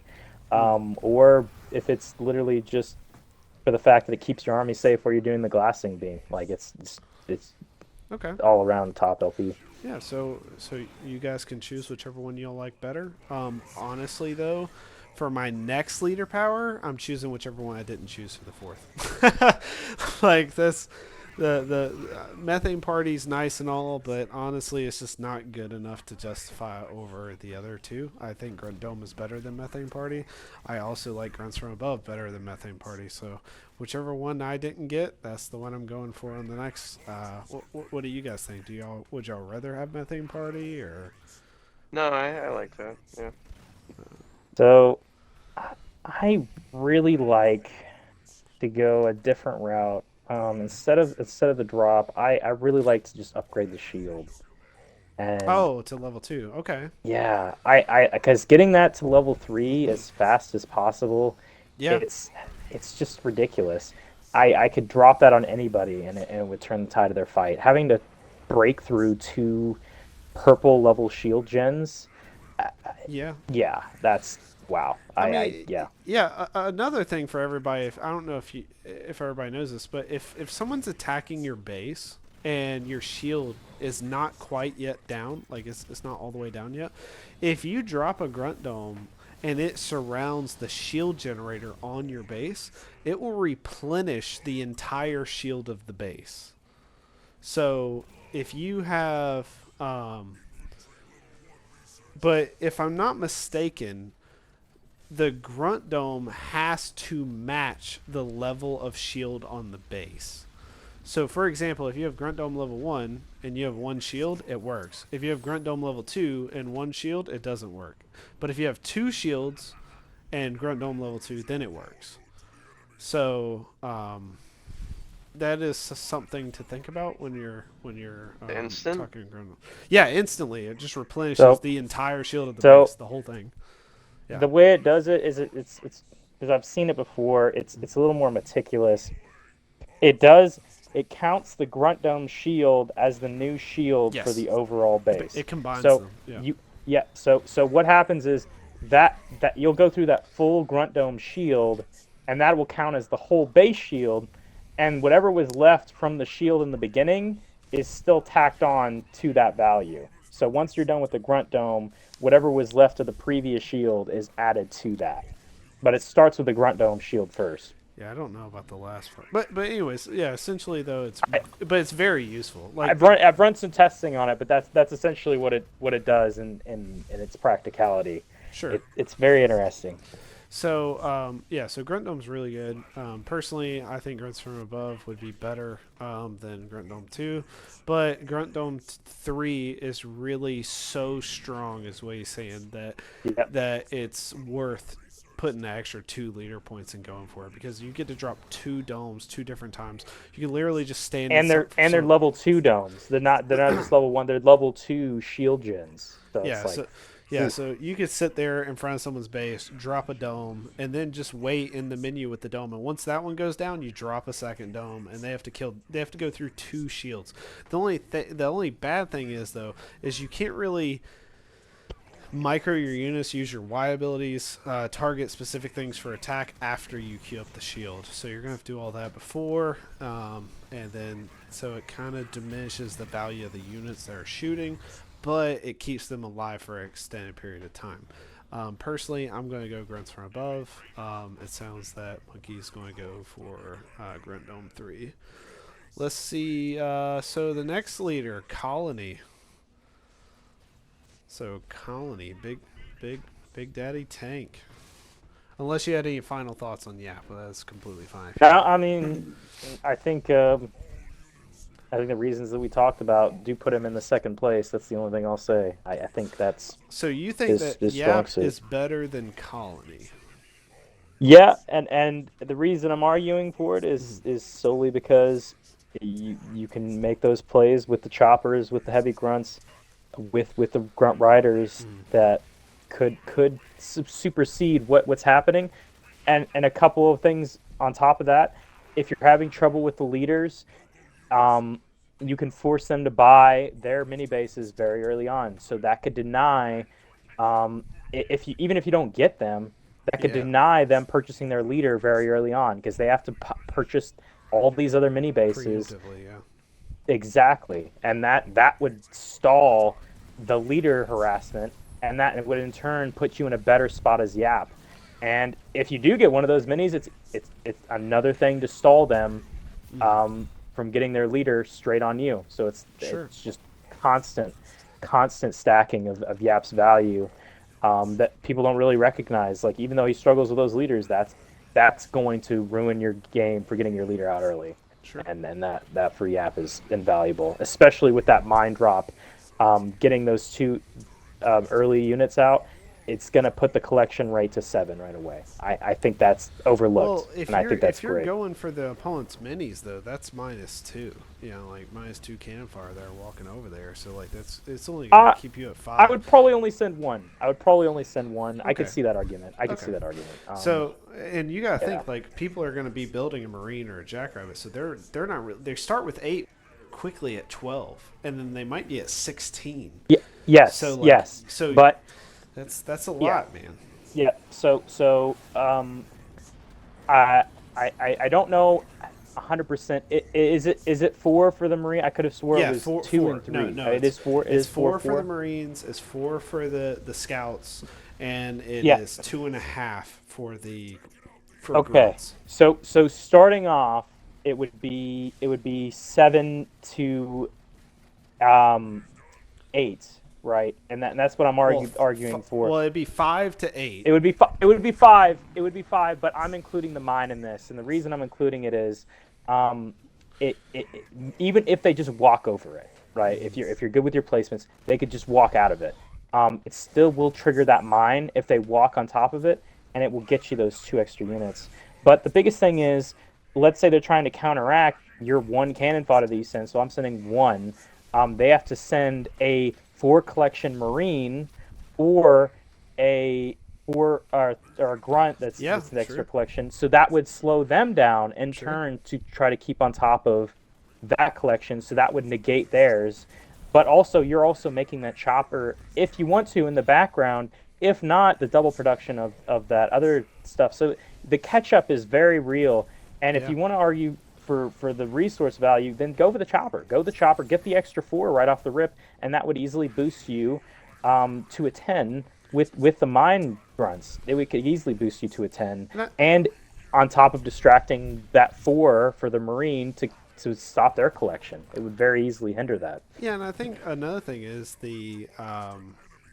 or if it's literally just for the fact that it keeps your army safe while you're doing the glassing beam. Like it's Okay. all around top LP. Yeah, so you guys can choose whichever one you'll like better. Honestly though, for my next leader power, I'm choosing whichever one I didn't choose for the fourth. Like this, the methane party's nice and all, but honestly, it's just not good enough to justify over the other two. I think Grunt Dome is better than methane party. I also like Grunts from Above better than methane party. So whichever one I didn't get, that's the one I'm going for on the next. What do you guys think? Would y'all rather have methane party or? No, I like that. Yeah. So I really like to go a different route. Instead of the drop, I really like to just upgrade the shield. And Oh, to level two. Okay. yeah, I because getting that to level 3 as fast as possible, Yeah. it's it's just ridiculous. I could drop that on anybody and it would turn the tide of their fight. Having to break through 2 purple level shield gens, uh, Yeah. yeah, that's wow. I I mean, yeah. yeah. Another thing for everybody, if I don't know if everybody knows this, but if someone's attacking your base and your shield is not quite yet down, like it's not all the way down yet, if you drop a grunt dome and it surrounds the shield generator on your base, it will replenish the entire shield of the base. So if you have, but if I'm not mistaken, the grunt dome has to match the level of shield on the base. So, for example, if you have grunt dome level 1 and you have one shield, it works. If you have grunt dome level 2 and one shield, it doesn't work. But if you have two shields and grunt dome level 2, then it works. So, that is something to think about when you're Instant. talking grunt dome. Yeah, instantly it just replenishes So the entire shield of the so base, the whole thing. Yeah. the way it does it is it's because I've seen it before. It's a little more meticulous. It does. It counts the Grunt Dome shield as the new shield for Yes. the overall base. It combines So them. Yeah. you, yeah. So what happens is that you'll go through that full Grunt Dome shield, and that will count as the whole base shield, and whatever was left from the shield in the beginning is still tacked on to that value. So once you're done with the Grunt Dome, whatever was left of the previous shield is added to that. But it starts with the Grunt Dome shield first. Yeah, I don't know about the last part, but anyways, yeah. Essentially, though, I, it's very useful. Like I've run some testing on it, but that's essentially what it does in its practicality. sure. It's very interesting. So yeah, so Grunt Dome's really good. Personally, I think Grunts from Above would be better than Grunt Dome 2, but Grunt Dome 3 is really so strong, is what he's saying, Yep. that it's worth putting the extra 2 leader points and going for it because you get to drop 2 domes 2 different times. You can literally just stand in And they're level 2 domes. They're not just level 1. They're level 2 shield gens. So yeah, it's like, so yeah, ooh, so you could sit there in front of someone's base, drop a dome, and then just wait in the menu with the dome. And once that one goes down, you drop a second dome, and they have to kill. They have to go through 2 shields. The only bad thing is though is you can't really micro your units, use your Y abilities, target specific things for attack after you queue up the shield. So you're gonna have to do all that before, and then so it kind of diminishes the value of the units that are shooting, but it keeps them alive for an extended period of time. Personally, I'm going to go Grunts from Above. It sounds that Monkey's going to go for Grunt Dome 3. Let's see. So the next leader, Colony. So Colony, big daddy tank. Unless you had any final thoughts on Yap, but that's completely fine. I mean, I think I think the reasons that we talked about do put him in the second place. That's the only thing I'll say. I think that's So you think his that his strong Yap suit. is better than Colony? Yeah, and the reason I'm arguing for it Mhm. is solely because you can make those plays with the choppers, with the heavy grunts, with the grunt riders Mhm. that could supersede what's happening. And a couple of things on top of that, if you're having trouble with the leaders, um, you can force them to buy their mini bases very early on. So that could deny, if you even if you don't get them, that could Yeah, deny them purchasing their leader very early on because they have to purchase all these other mini bases preemptively. Yeah. exactly, and that would stall the leader harassment, and that would in turn put you in a better spot as Yap. And if you do get one of those minis, it's another thing to stall them Mhm. from getting their leader straight on you. So Sure. it's just constant constant stacking of Yap's value that people don't really recognize. Like even though he struggles with those leaders, that's going to ruin your game for getting your leader out early. Sure. And that for Yap is invaluable, especially with that mind drop. Getting those two early units out, it's going to put the collection rate to 7 right away. I think that's Well, overlooked, and if I you're think that's if you're great. going for the opponent's minis though, that's -2. You know, like -2 cannon fire there walking over there. So like it's only gonna Uh, keep you at I 5. would probably only send one. I would probably only send one. I could Okay. see that argument. I could Okay. see that argument. So, and you gotta Yeah. think like people are gonna be building a marine or a jackrabbit, so they're not they start with 8 quickly at 12, and then they might be at 16. Yeah. So Yes. like Yes. so But that's a yeah. lot, man. Yeah. I I don't know 100%. Is it 4 for the Marine? I could have swore it Yeah, was four 2 four. and No, 3. no, It is 4. It it's is 4 4 for the 4. Marines, it's 4 for the scouts, and it Yeah. is 2.5 for the for Okay. grunts. So starting off, it would be 7 to um 8, right? And that's what I'm arguing for. Well, it'd be 5 to 8. It would be 5, but I'm including the mine in this, and the reason I'm including it is, um, even if they just walk over it, right? If you're good with your placements, they could just walk out of it. It still will trigger that mine if they walk on top of it, and it will get you those 2 extra units. But the biggest thing is, let's say they're trying to counteract your one cannon fodder that you send, so I'm sending one. They have to send a 4 collection marine or a or a grunt Yeah, that's an extra sure, collection. So that would slow them down in sure. turn to try to keep on top of that collection. So that would negate theirs. But also you're also making that chopper if you want to in the background. If not, the double production of that other stuff. So the catch up is very real. And if Yeah, you want to argue for the resource value, then go for the chopper. Go the chopper. Get the extra 4 right off the rip, and that would easily boost you to a 10 with the mine grunts. It could easily boost you to a 10, and I, and on top of distracting that 4 for the marine to stop their collection, it would very easily hinder that. yeah, and I think another thing is the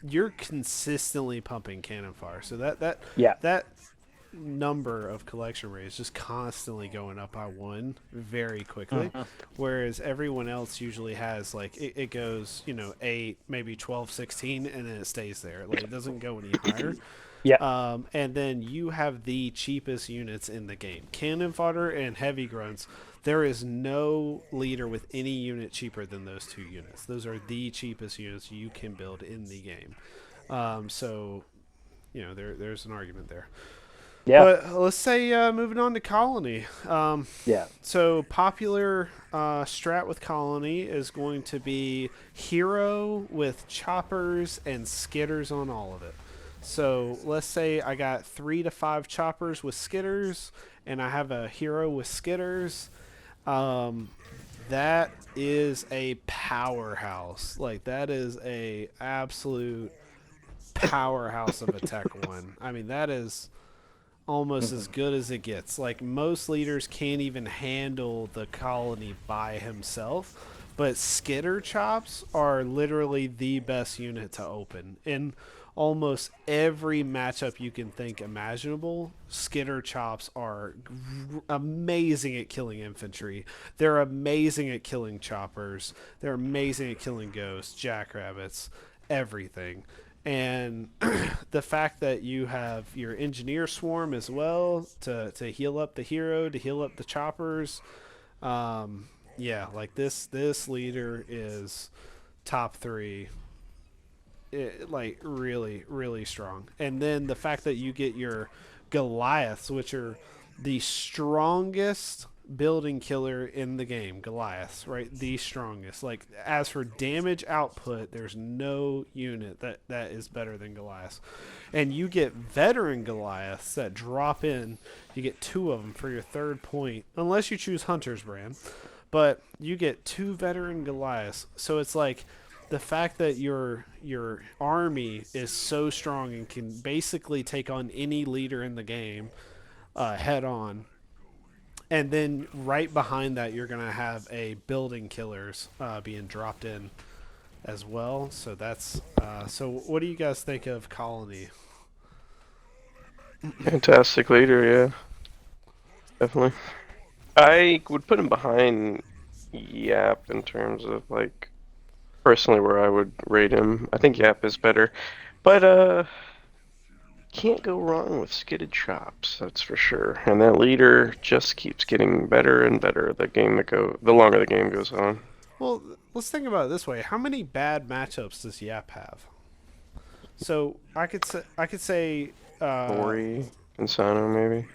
you're consistently pumping cannon fire, so Yeah. that number of collection rates just constantly going up by 1 very quickly, Mhm. whereas everyone else usually has like it goes 8 maybe 12 16 and then it stays there, like it doesn't go any higher. Yeah. And then you have the cheapest units in the game, cannon fodder and heavy grunts. There is no leader with any unit cheaper than those 2 units. Those are the cheapest units you can build in the game. So there's an argument there. Yeah. But let's say moving on to Colony. Yeah. So popular strat with Colony is going to be hero with choppers and skitters on all of it. So let's say I got 3 to 5 choppers with skitters, and I have a hero with skitters. Um, that is a powerhouse. Like that is a absolute powerhouse of a tech one. I mean that is almost as Mhm. good as it gets. Like most leaders can't even handle the colony by himself, but skitter chops are literally the best unit to open. And almost every matchup you can think imaginable, Skinner chops are amazing at killing infantry. They're amazing at killing choppers. They're amazing at killing ghosts, jackrabbits, everything. And the fact that you have your engineer swarm as well to heal up the hero, to heal up the choppers. Yeah, like this leader is top three, like really strong. And then the fact that you get your Goliaths, which are the strongest building killer in the game, Goliaths, right? The strongest. Like as for damage output, there's no unit that is better than Goliaths. And you get veteran Goliaths that drop in. You get 2 of them for your 3rd point, unless you choose Hunter's Brand. But you get 2 veteran Goliaths. So it's like the fact that your army is so strong and can basically take on any leader in the game head on. And then right behind that, you're going to have a building killers being dropped in as well. So that's so. What do you guys think of Colony? Fantastic leader, yeah, definitely. I would put him behind Yap in terms of like personally where I would rate him. I think Yap is better, but can't go wrong with skidded chops, that's for sure. And that leader just keeps getting better and better the longer the game goes on. Well, let's think about it this way: how many bad matchups does Yap have? So I could say Ori, Insano, maybe.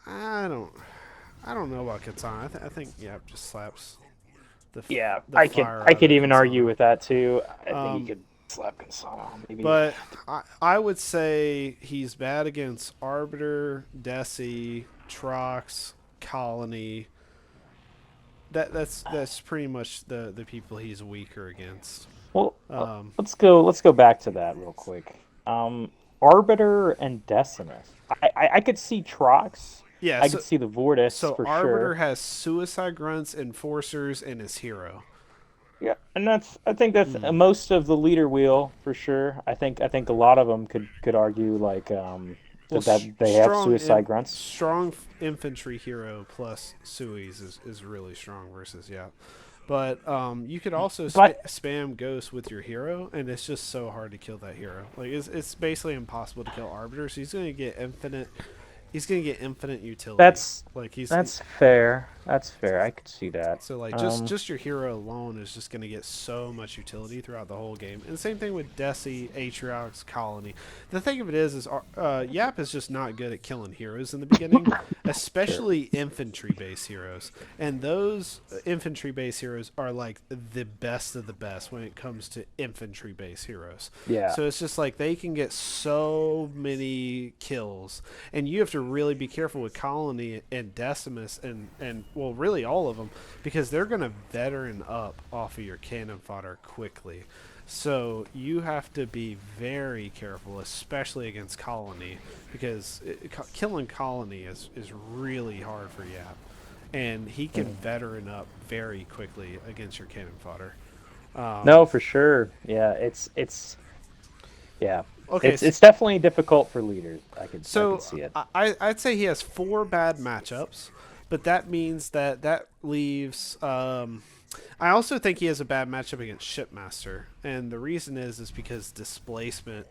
I don't know about Katana. I think Yap just slaps. Yeah, the I fire could out of even argue Katana. with that too. I think he could slap Consano, maybe. But I would say he's bad against Arbiter, Desi, Trox, Colony. That's pretty much the people he's weaker against. Well, let's go back to that real quick. Arbiter and Decimus. I could see Trox. Yeah, I could see the Vortis so for Arbiter sure. has Suicide Grunts, Enforcers, and his hero. Yeah, and I think that's most of the leader wheel for sure. I think a lot of them could argue like that they have Suicide Grunts. Strong infantry hero plus Suis is really strong versus But you could also spam Ghost with your hero, and it's just so hard to kill that hero. Like it's basically impossible to kill Arbiter. So he's gonna get infinite. He's gonna get infinite utility. That's fair. That's fair. I could see that. So like just your hero alone is just gonna get so much utility throughout the whole game. And same thing with Desi, Atriox, Colony. The thing of it is Yap is just not good at killing heroes in the beginning, especially infantry-based heroes. And those infantry-based heroes are like the best of the best when it comes to infantry-based heroes. Yeah. So it's just like they can get so many kills, and you have to really be careful with Colony and Decimus and well, really all of them, because they're going to veteran up off of your cannon fodder quickly. So you have to be very careful, especially against Colony, because killing Colony is really hard for Yap, and he can veteran up very quickly against your cannon fodder. No, for sure. Yeah, it's yeah. Okay, it's definitely difficult for leaders. I could see it. I'd say he has 4 bad matchups, but that means that leaves. I also think he has a bad matchup against Shipmaster, and the reason is because displacement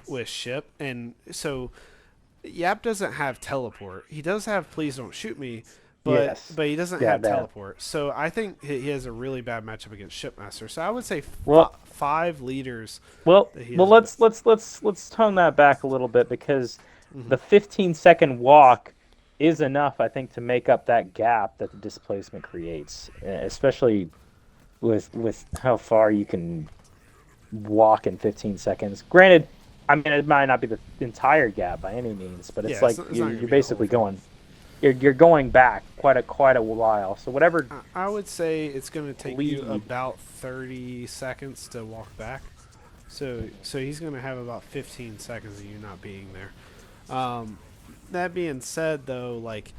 with Ship, and so Yap doesn't have teleport. He does have Please Don't Shoot Me, but he doesn't have teleport. So I think he has a really bad matchup against Shipmaster. So I would say 5 leaders. Well, let's tone that back a little bit, because the 15-second walk is enough, I think, to make up that gap that the displacement creates, especially with how far you can walk in 15 seconds. Granted, I mean, it might not be the entire gap by any means, but it's you're basically going. You're going back quite a while. So whatever. I would say it's going to take you about 30 seconds to walk back. So he's going to have about 15 seconds of you not being there. That being said, though, like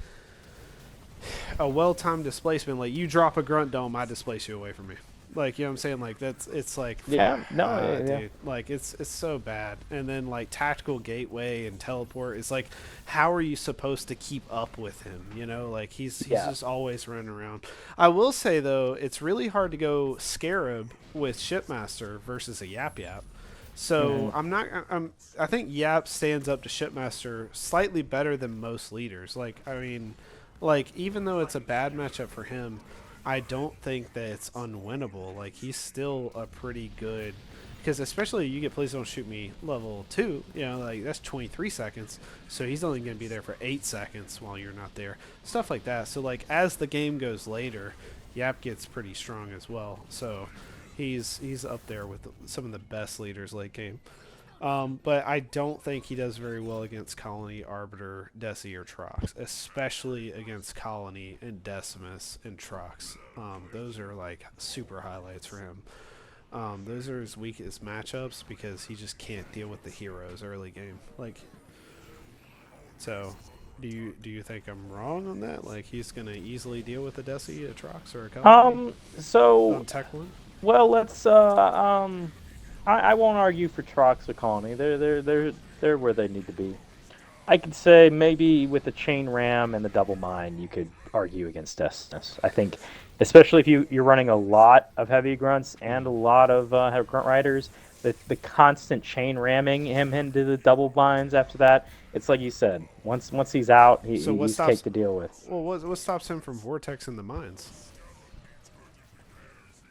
a well-timed displacement, like you drop a grunt dome, I displace you away from me. Like, you know what I'm saying? Like, it's like, Yeah, no, yeah. dude, like it's so bad. And then like tactical gateway and teleport is like, how are you supposed to keep up with him? You know, like he's Yeah. just always running around. I will say though, it's really hard to go Scarab with Shipmaster versus a Yap Yap. So Mhm. I'm not. I think Yap stands up to Shipmaster slightly better than most leaders. Like, I mean, like even though it's a bad matchup for him, I don't think that it's unwinnable. Like he's still a pretty good, because especially you get please don't shoot me level 2, you know, like that's 23 seconds. So he's only going to be there for 8 seconds while you're not there. Stuff like that. So like as the game goes later, Yap gets pretty strong as well. So he's up there with some of the best leaders late game. But I don't think he does very well against Colony, Arbiter, Desi, or Trox, especially against Colony and Decimus and Trox. Those are like super highlights for him. Those are his weakest matchups because he just can't deal with the heroes early game. Like, so do you think I'm wrong on that? Like he's gonna easily deal with a Desi, a Trox, or a Colony So on Tech One? well, let's I won't argue for Trox or Colony. They're where they need to be. I could say maybe with the chain ram and the double mine, you could argue against Destinus. I think, especially if you're running a lot of heavy grunts and a lot of grunt riders, the constant chain ramming him into the double mines after that, it's like you said. Once he's out, So what he's cake stops? to deal with. Well, what stops him from Vortex in the mines?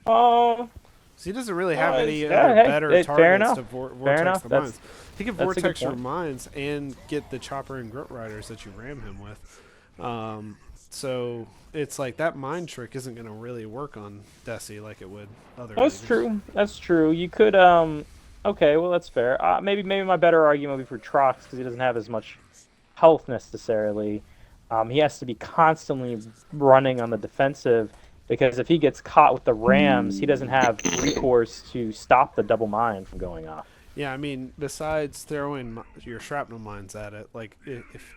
Oh, 'Cause he doesn't really have any yeah, other hey, better fair targets to enough. Fair vortex enough. the mines. He can That's a good vortex your point. mines and get the chopper and grunt riders that you ram him with. So it's like that mine trick isn't going to really work on Desi like it would other That's leaders. true. That's true. You could Okay, well that's fair. Maybe my better argument would be for Trox because he doesn't have as much health necessarily. He has to be constantly running on the defensive because if he gets caught with the Rams, he doesn't have recourse to stop the double mine from going off. Yeah, I mean, besides throwing your shrapnel mines at it, like if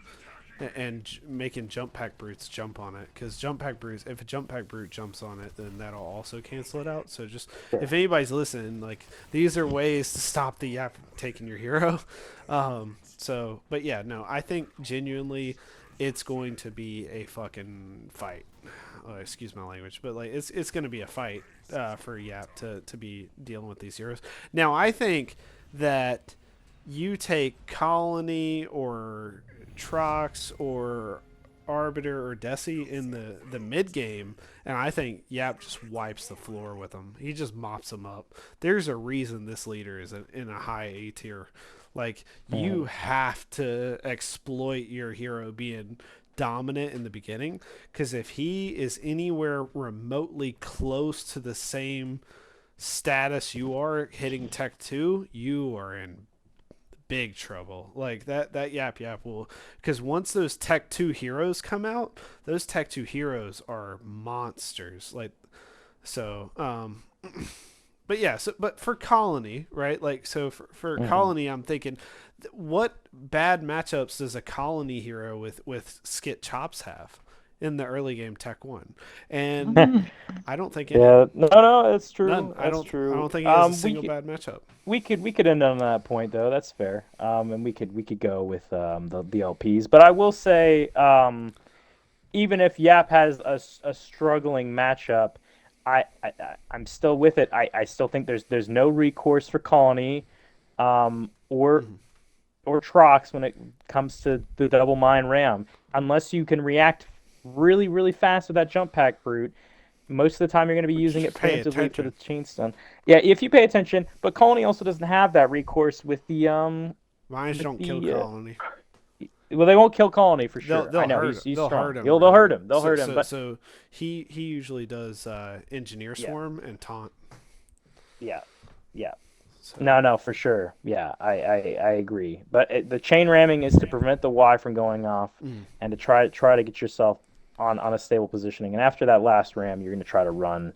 and making jump pack brutes jump on it, because jump pack brutes, if a jump pack brute jumps on it, then that'll also cancel it out. So just Sure. if anybody's listening, like these are ways to stop the yap from taking your hero. So but yeah, no, I think genuinely it's going to be a fucking fight. Excuse my language, but like it's going to be a fight for Yap to be dealing with these heroes. Now I think that you take Colony or Trox or Arbiter or Desi in the mid game, and I think Yap just wipes the floor with them. He just mops them up. There's a reason this leader is in a high A tier. Like you have to exploit your hero being dominant in the beginning, because if he is anywhere remotely close to the same status you are hitting Tech 2, you are in big trouble. Like that Yap Yap will, because once those Tech 2 heroes come out, those Tech 2 heroes are monsters. Like so but yeah, so but for Colony, right? Like so for Colony, I'm thinking what bad matchups does a Colony hero with Skit Chops have in the early game Tech 1? And I don't think any. Yeah, no, that's None. true. That's I true. don't think he has a single bad matchup. We could end on that point though. That's fair. And we could go with the LPs. But I will say, even if Yap has a struggling matchup, I'm still with it. I still think there's no recourse for Colony, or Mhm. Trox when it comes to the double mine ram, unless you can react really really fast with that jump pack brute. Most of the time, you're going to be But using just it pay preemptively for the attention. chain stun. Yeah, if you pay attention, but Colony also doesn't have that recourse Mines with don't kill the Colony. well, they won't kill Colony for They'll sure. I they'll know hurt he's they'll strong. hurt him They'll though. hurt him. They'll So hurt him. so But so he usually does engineer yeah, swarm and taunt. yeah, yeah. So No, for sure. Yeah, I agree. But the chain ramming is to prevent the Y from going off, mm. and to try to get yourself on a stable positioning. And after that last ram, you're going to try to run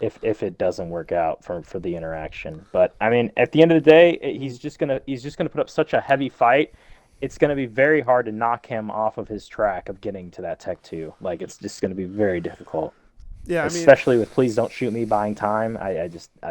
if it doesn't work out for the interaction. But I mean, at the end of the day, he's just gonna put up such a heavy fight. It's gonna be very hard to knock him off of his track of getting to that Tech 2. Like it's just gonna be very difficult. Yeah, especially with "Please don't shoot me" buying time.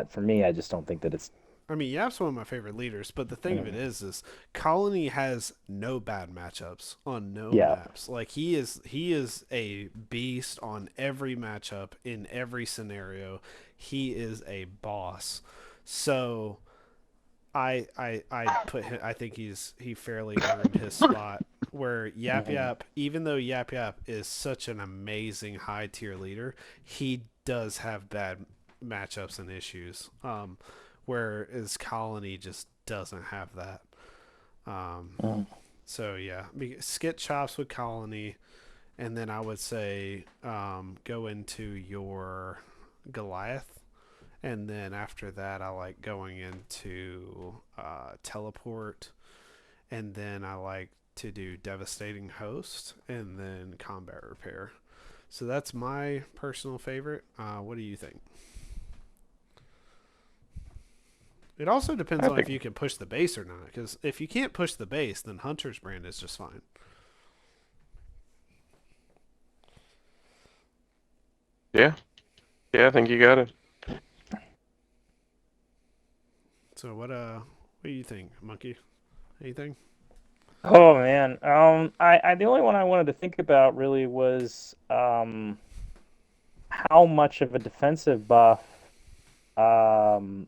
For me, I just don't think that it's. Yap's one of my favorite leaders, but the thing of it Mm, is Colony has no bad matchups on no yeah. maps. Like he is a beast on every matchup in every scenario. He is a boss. So I put him, I think he fairly earned his spot. Where Yap Mhm. Yap, even though Yap Yap is such an amazing high tier leader, he does have bad matchups and issues. Whereas Colony just doesn't have that. Um, Mm. so yeah, skit chops with Colony, and then I would say go into your Goliath, and then after that I like going into teleport, and then I like to do devastating host, and then combat repair. So that's my personal favorite. What do you think? It also depends I on if think. you can push the base or not. Because if you can't push the base, then Hunter's brand is just fine. Yeah, yeah, I think you got it. So what do you think, Monkey? Anything? Oh man, I the only one I wanted to think about really was how much of a defensive buff um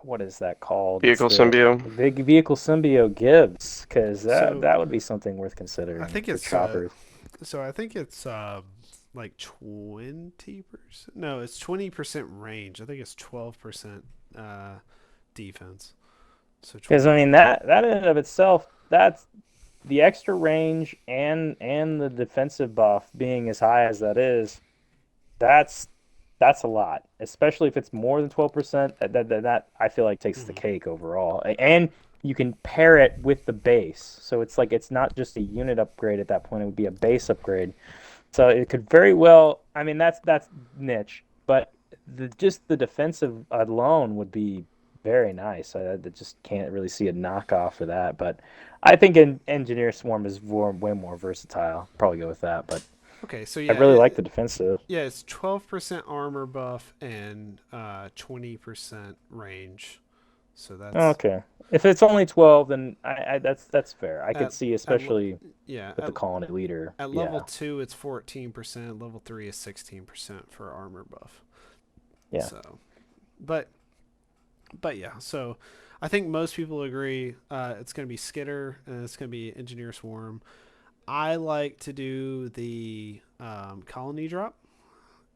what is that called? It's Vehicle the symbiote. big vehicle symbiote gives, because that So that would be something worth I considering think for it's choppers. like 20%. No, it's 20% range. I think it's 12% defense. So Because 20. I mean that in and of itself, that's the extra range and the defensive buff being as high as that is. That's that's a lot, especially if it's more than 12%. That I feel like takes the Mhm. cake overall, and you can pair it with the base, so it's like it's not just a unit upgrade at that point; it would be a base upgrade. So it could very well. I mean, that's niche, but just the defensive alone would be very nice. I just can't really see a knockoff for that. But I think Engineer Swarm is way more versatile. Probably go with that. But Okay, so I yeah, really like the defensive. yeah, it's 12% armor buff and 20% range. So that's Okay, if it's only 12, then that's fair. I could at see, at especially yeah, with the colony leader. at level Yeah, 2 it's 14%, level 3 is 16% for armor buff. yeah. So, but yeah, so I think most people agree it's going to be Skitter and it's going to be Engineer Swarm. I like to do the colony drop,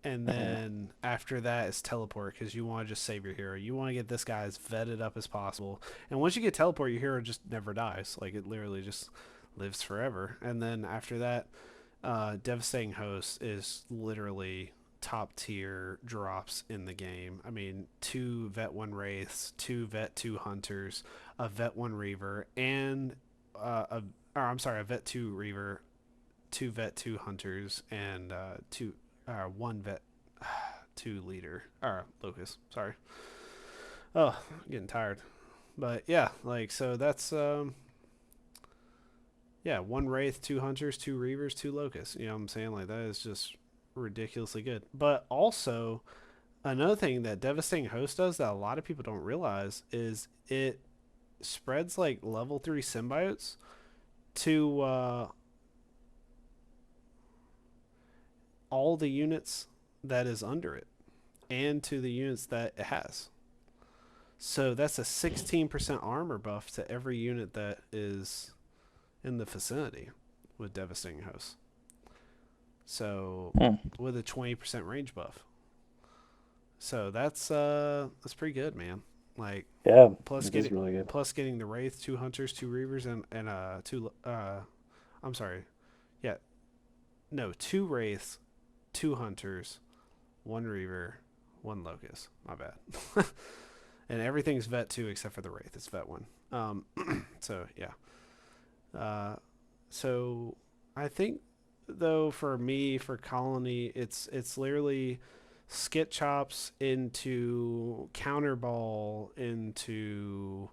and Mhm. then after that is teleport because you want to just save your hero. You want to get this guy as vetted up as possible. And once you get teleport, your hero just never dies. Like it literally just lives forever. And then after that, devastating host is literally top tier drops in the game. I mean, two vet one wraiths, two vet two hunters, a vet one reaver, and a vet two reaver, two vet two hunters, and one vet two leader or locust. Sorry. Oh, I'm getting tired. But yeah, like so that's yeah, one wraith, two hunters, two reavers, two locusts. You know what I'm saying? Like that is just ridiculously good. But also another thing that devastating host does that a lot of people don't realize is it spreads like level 3 symbiotes to all the units that is under it and to the units that it has. So that's a 16% armor buff to every unit that is in the vicinity with Devastating Host. So Hmm. with a 20% range buff. So that's pretty good, man. Like Yeah, plus it is getting really good. the Wraith, two Hunters, two Reavers, and two I'm sorry, yeah, no, two Wraiths, two Hunters, one Reaver, one Locust. My bad. And everything's vet two except for the Wraith. It's vet one. So yeah. Uh, so I think though for me for Colony, it's literally skit chops into counter ball into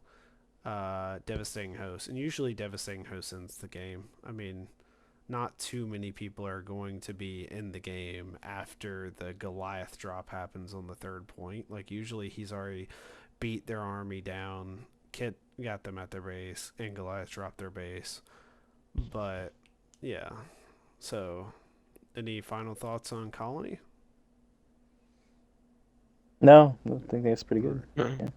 devastating host, and usually devastating host ends the game. I mean, not too many people are going to be in the game after the Goliath drop happens on the third point. Like usually he's already beat their army down, got them at their base, and Goliath dropped their base. But yeah, so any final thoughts on Colony? No, I think that's pretty good. Mm. Yeah.